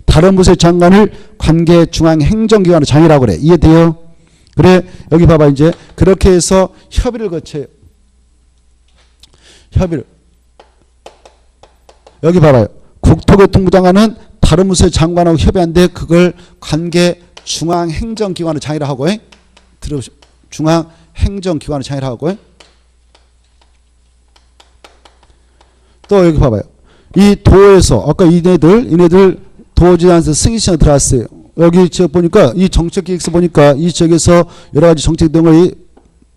다른 부서의 장관을 관계 중앙행정기관으로 장이라고 그래. 이해돼요? 그래 여기 봐봐 이제 그렇게 해서 협의를 거쳐요. 협의를. 여기 봐봐요. 국토교통부 장관은 다른 부서의 장관하고 협의하는데 그걸 관계 중앙행정기관으로 장이라 하고 들어보시오. 중앙행정기관으로 장이라 하고 또 여기 봐봐요. 이 도에서 아까 이네들 도지사에서 승인시청에 들어왔어요. 여기 저 보니까 이 정책계획서 보니까 이 지역에서 여러 가지 정책 내용이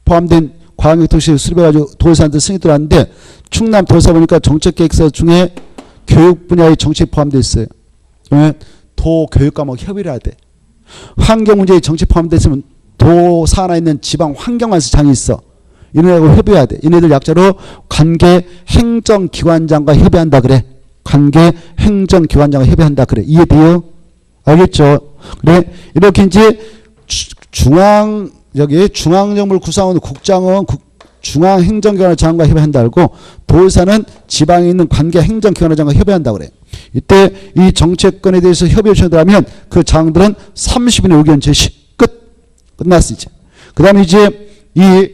포함된 광역도시 수립해가지고 도지사한테 승인이 들어왔는데 충남 도지사 보니까 정책계획서 중에 교육 분야의 정책이 포함되어 있어요. 그러면 도 교육과목 협의를 해야 돼. 환경 문제의 정책 포함되어 있으면 도 산하에 있는 지방 환경관서 장이 있어. 이네들하고 협의해야 돼. 이네들 약자로 관계 행정기관장과 협의한다 그래. 관계 행정기관장과 협의한다 그래. 이해돼요? 알겠죠? 그래 이렇게 이제 여기 중앙정부를 구성하는 국장은 중앙행정기관의 장관과 협의한다 알고 도지사는 지방에 있는 관계 행정기관의 장관과 협의한다 그래. 이때 이 정책권에 대해서 협의 요청이 들어가면 그 장들은 30일의 의견 제시 끝났어 이제. 그 다음에 이제 이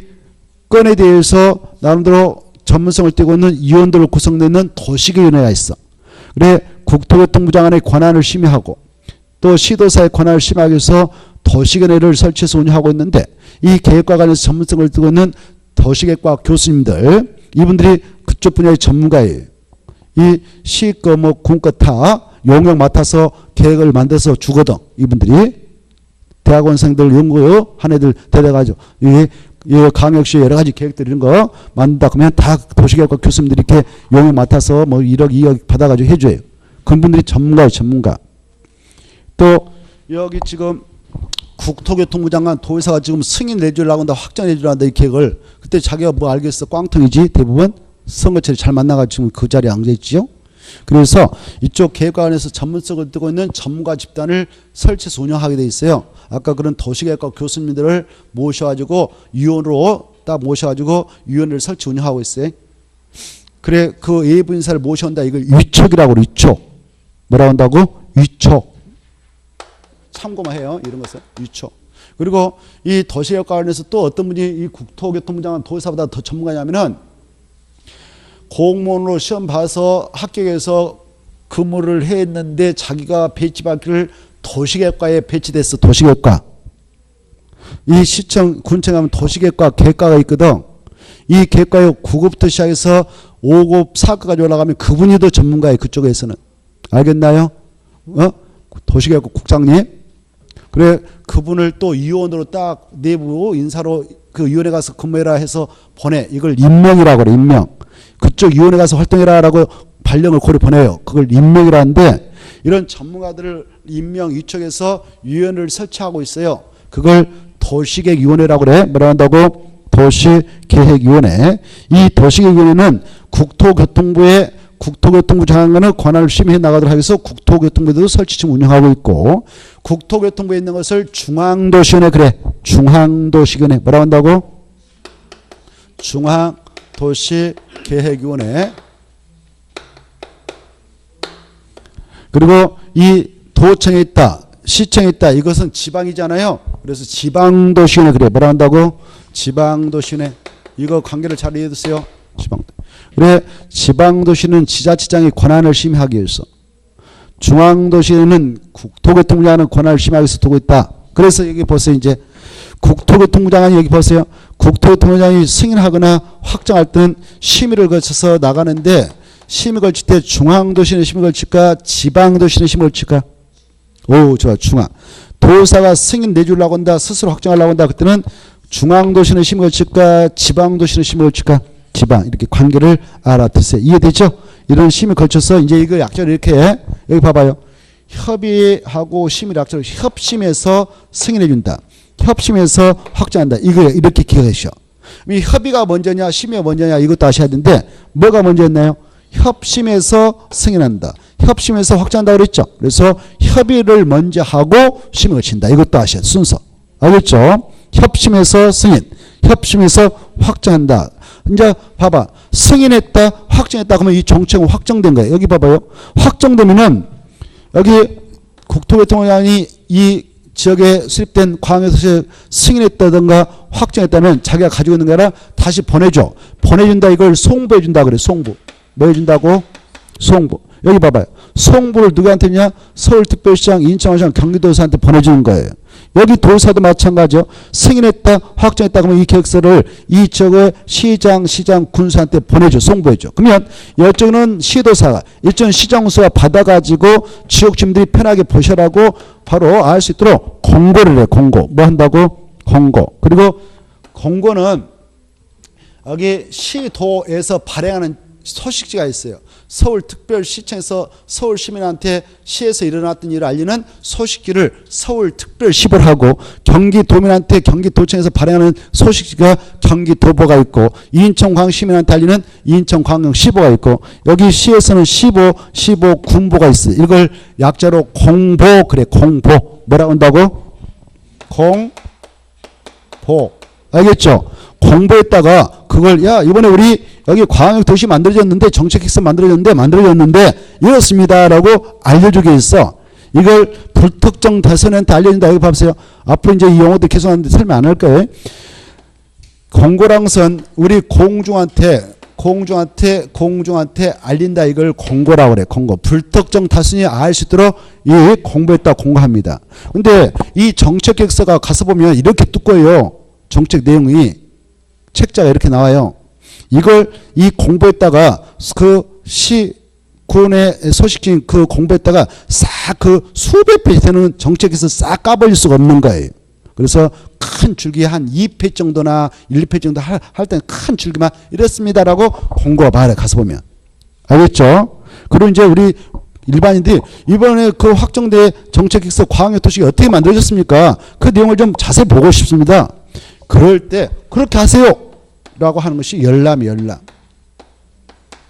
건에 대해서 나름대로 전문성을 띠고 있는 위원들로 구성되는 도시계획위원회가 있어. 그래 국토교통부 장관의 권한을 심의하고 또 시도사의 권한을 심의하기 위해서 도시계획위원회를 설치해서 운영하고 있는데 이 계획과 관련해서 전문성을 띠고 있는 도시계획과 교수님들 이분들이 그쪽 분야의 전문가예요. 이 시거 뭐 군거 다 용역 맡아서 계획을 만들어서 주거든. 이분들이 대학원생들 연구한 애들 데려가죠. 이 강역시 여러 가지 계획들 이런 거 만든다 그러면 다 도시계획과 교수님들이 이렇게 용역 맡아서 뭐 1억 2억 받아가지고 해줘요. 그분들이 전문가예요. 전문가. 또 여기 지금 국토교통부 장관 도지사가 지금 승인 내주려고 한다 확정 내주려고 한다 이 계획을 그때 자기가 뭐 알겠어 꽝통이지 대부분 선거철에 잘 만나가지고 지금 그 자리에 앉아있지요. 그래서 이쪽 계획과 관련해서 전문성을 띠고 있는 전문가 집단을 설치해서 운영하게 돼 있어요. 아까 그런 도시계획과 교수님들을 모셔가지고 위원으로 딱 모셔가지고 위원회를 설치 운영하고 있어요. 그래 그 외부 인사를 모셔온다 이걸 위촉이라고 그래. 위촉. 뭐라고 한다고? 위촉. 참고만 해요. 이런 것은 위촉. 그리고 이 도시계획과 관련해서 또 어떤 분이 이 국토교통부 장관 도지사보다 더 전문가냐면은 공무원으로 시험 봐서 합격해서 근무를 했는데 자기가 배치받기를 도시계획과에 배치됐어. 도시계획과. 이 시청 군청 가면 도시계획과 계획과가 있거든. 이 계획과학 9급부터 시작해서 5급, 4급까지 올라가면 그분이 더 전문가예요. 그쪽에서는. 알겠나요? 도시계획국 국장님. 그래 그분을 또 위원으로 딱 내부 인사로 그 위원회 가서 근무해라 해서 보내. 이걸 임명이라고 그래. 임명. 그쪽 위원회 가서 활동해라라고 발령을 고려 보내요. 그걸 임명이라 하는데 이런 전문가들을 임명 위촉해서 위원회를 설치하고 있어요. 그걸 도시계획위원회라고 그래. 뭐라 한다고? 도시계획위원회. 이 도시계획위원회는 국토교통부 장관의 권한을 심의해 나가도록 하기 위해서 국토교통부도 설치층 운영하고 있고 국토교통부에 있는 것을 중앙도시위원회 그래. 중앙도시위원회. 뭐라 한다고? 중앙도시계획위원회. 그리고 이 도청에 있다. 시청에 있다. 이것은 지방이잖아요. 그래서 지방도시위원회 그래. 뭐라 한다고? 지방도시위원회. 이거 관계를 잘 이해해두세요. 그래 지방도시는 지자체장의 권한을 심의하기 위해서 중앙도시는 국토교통부 장관의 권한을 심의하기 위해서 두고 있다. 그래서 여기 보세요. 이제 국토교통부 장관이 여기 보세요. 국토교통부 장관이 승인하거나 확정할 때는 심의를 거쳐서 나가는데 심의 걸칠 때 중앙도시는 심의 걸칠까 지방도시는 심의 걸칠까? 오 좋아. 중앙. 도사가 승인 내주려고 한다. 스스로 확정하려고 한다. 그때는 중앙도시는 심의 걸칠까 지방도시는 심의 걸칠까? 지방. 이렇게 관계를 알아두세요. 이해되죠? 이런 심의 걸쳐서 이제 이거 약자를 이렇게 해. 여기 봐봐요. 협의하고 심의를 약자로 협심해서 승인해준다. 협심해서 확정한다. 이거 이렇게 기억하시오. 이 협의가 먼저냐 심의가 먼저냐 이것도 아셔야 되는데 뭐가 먼저였나요? 협심해서 승인한다. 협심해서 확정한다 그랬죠. 그래서 협의를 먼저 하고 심의를 친다. 이것도 아셔야 돼. 순서. 알겠죠? 협심해서 승인. 협심해서 확정한다. 이제 봐봐. 승인했다. 확정했다. 그러면 이 정책은 확정된 거예요. 여기 봐봐요. 확정되면은 여기 국토교통부장이 이 지역에 수립된 광역도시에 승인했다든가 확정했다면 자기가 가지고 있는 게 아니라 다시 보내줘. 보내준다. 이걸 송부해준다 그래. 송부. 뭐 해준다고? 송부. 여기 봐봐요. 송부를 누구한테냐? 서울특별시장, 인천시장, 경기도사한테 보내주는 거예요. 여기 도사도 마찬가지죠. 승인했다, 확정했다 그러면 이 계획서를 이 지역의 시장, 군수한테 보내줘. 송부해줘. 그러면 이쪽은 시도사가 일정 시정서가 받아가지고 지역 주민들이 편하게 보셔라고 바로 알 수 있도록 공고를 해. 공고. 뭐 한다고? 공고. 그리고 공고는 여기 시도에서 발행하는 소식지가 있어요. 서울특별시청에서 서울시민한테 시에서 일어났던 일을 알리는 소식지를 서울특별시보를 하고 경기도민한테 경기도청에서 발행하는 소식지가 경기도보가 있고 인천광시민한테 알리는 인천광역시보가 있고 여기 시에서는 시보, 군보가 있어요. 이걸 약자로 공보 그래. 공보. 뭐라고 한다고? 공보. 알겠죠? 공부했다가 그걸 야 이번에 우리 여기 광역도시 만들어졌는데 정책획서 만들어졌는데 이렇습니다라고 알려주게 있어. 이걸 불특정 대선한테 알려준다. 여기 봐보세요. 앞으로 이제 이 용어도 계속 하는데 설명 안 할 거예요. 공고랑선 우리 공중한테 알린다. 이걸 공고라고 그래. 공고. 불특정 다수니 알 수 있도록 이 공부했다 공고합니다. 근데 이 정책획서가 가서 보면 이렇게 두꺼워요. 정책 내용이 책자가 이렇게 나와요. 이걸 이 공부했다가 그 시군의 소식진 그 공부했다가 싹 그 수백 페이지 되는 정책에서 싹 까버릴 수가 없는 거예요. 그래서 큰 줄기 한 2페이지 정도나 1, 2페이지 정도 할 때는 큰 줄기만 이랬습니다라고 공고가 말해 가서 보면. 알겠죠? 그리고 이제 우리 일반인들이 이번에 그 확정된 정책에서 광역도시가 어떻게 만들어졌습니까? 그 내용을 좀 자세히 보고 싶습니다. 그럴 때 그렇게 하세요 라고 하는 것이 열람.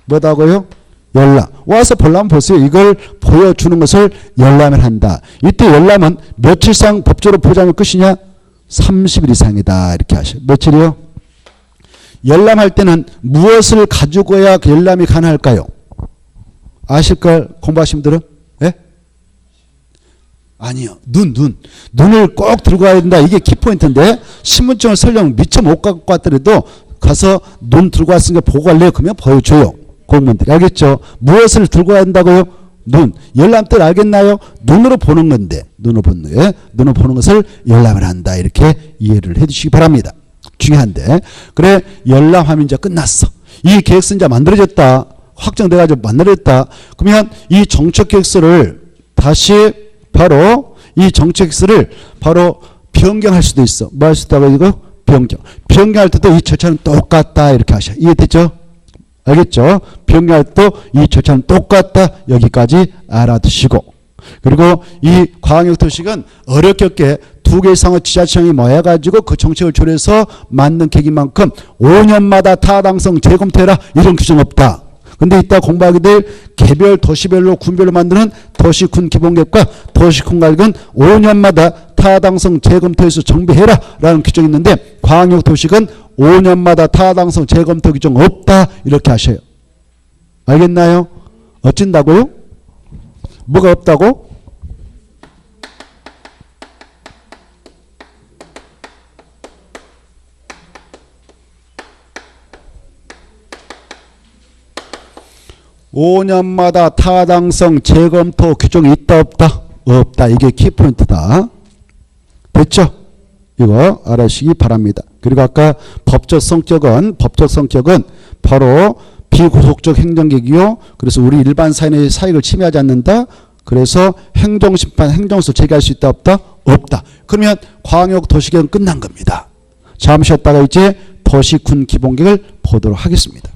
뭐다고요? 열람. 와서 보려면 보세요. 이걸 보여주는 것을 열람을 한다. 이때 열람은 며칠상 법적으로 보장할 것이냐? 30일 이상이다. 이렇게 하셔요. 며칠이요? 열람할 때는 무엇을 가지고야 열람이 가능할까요? 아실걸? 공부하신 분들은? 예? 아니요. 눈을 꼭 들고 가야 된다. 이게 키포인트인데 신분증을 설령 미처 못 갖고 왔더라도 가서 눈 들고 왔으니까 보고 갈래요? 그러면 보여줘요. 공무원들이. 알겠죠? 무엇을 들고 가야 한다고요? 눈. 열람 뜻 알겠나요? 눈으로 보는 건데 눈으로 보는 것을 열람을 한다. 이렇게 이해를 해 주시기 바랍니다. 중요한데. 그래, 열람하면 이제 끝났어. 이 계획서 이제 만들어졌다. 확정돼가지고 만들어졌다. 그러면 이 정책계획서를 다시 바로 이 정책계획서를 바로 변경할 수도 있어. 뭐 할 수 있다고 이거? 변경. 변경할 때도 이 절차는 똑같다. 이렇게 하셔. 이해됐죠? 알겠죠? 변경할 때도 이 절차는 똑같다. 여기까지 알아두시고. 그리고 이 광역도시는 어렵게 두 개 이상의 지자체장이 모여가지고 그 정책을 조례해서 만든 계획인 만큼 5년마다 타당성 재검토해라. 이런 규정 없다. 근데 이따 공부하게 될 개별 도시별로 군별로 만드는 도시군 기본계획과 도시군 계획은 5년마다 타당성 재검토해서 정비해라 라는 규정이 있는데 광역도시는 5년마다 타당성 재검토 규정 없다. 이렇게 하셔요. 알겠나요? 어쩐다고요? 뭐가 없다고? (5년마다) 타당성 재검토 규정이 있다 없다? 없다. 이게 키포인트다. 됐죠? 이거 알아주시기 바랍니다. 그리고 아까 법적 성격은 바로 비구속적 행정계획이요. 그래서 우리 일반 사인의 사익을 침해하지 않는다. 그래서 행정심판, 행정소 제기할 수 있다 없다? 없다. 그러면 광역도시계획은 끝난 겁니다. 잠시 쉬었다가 이제 도시군 기본계획을 보도록 하겠습니다.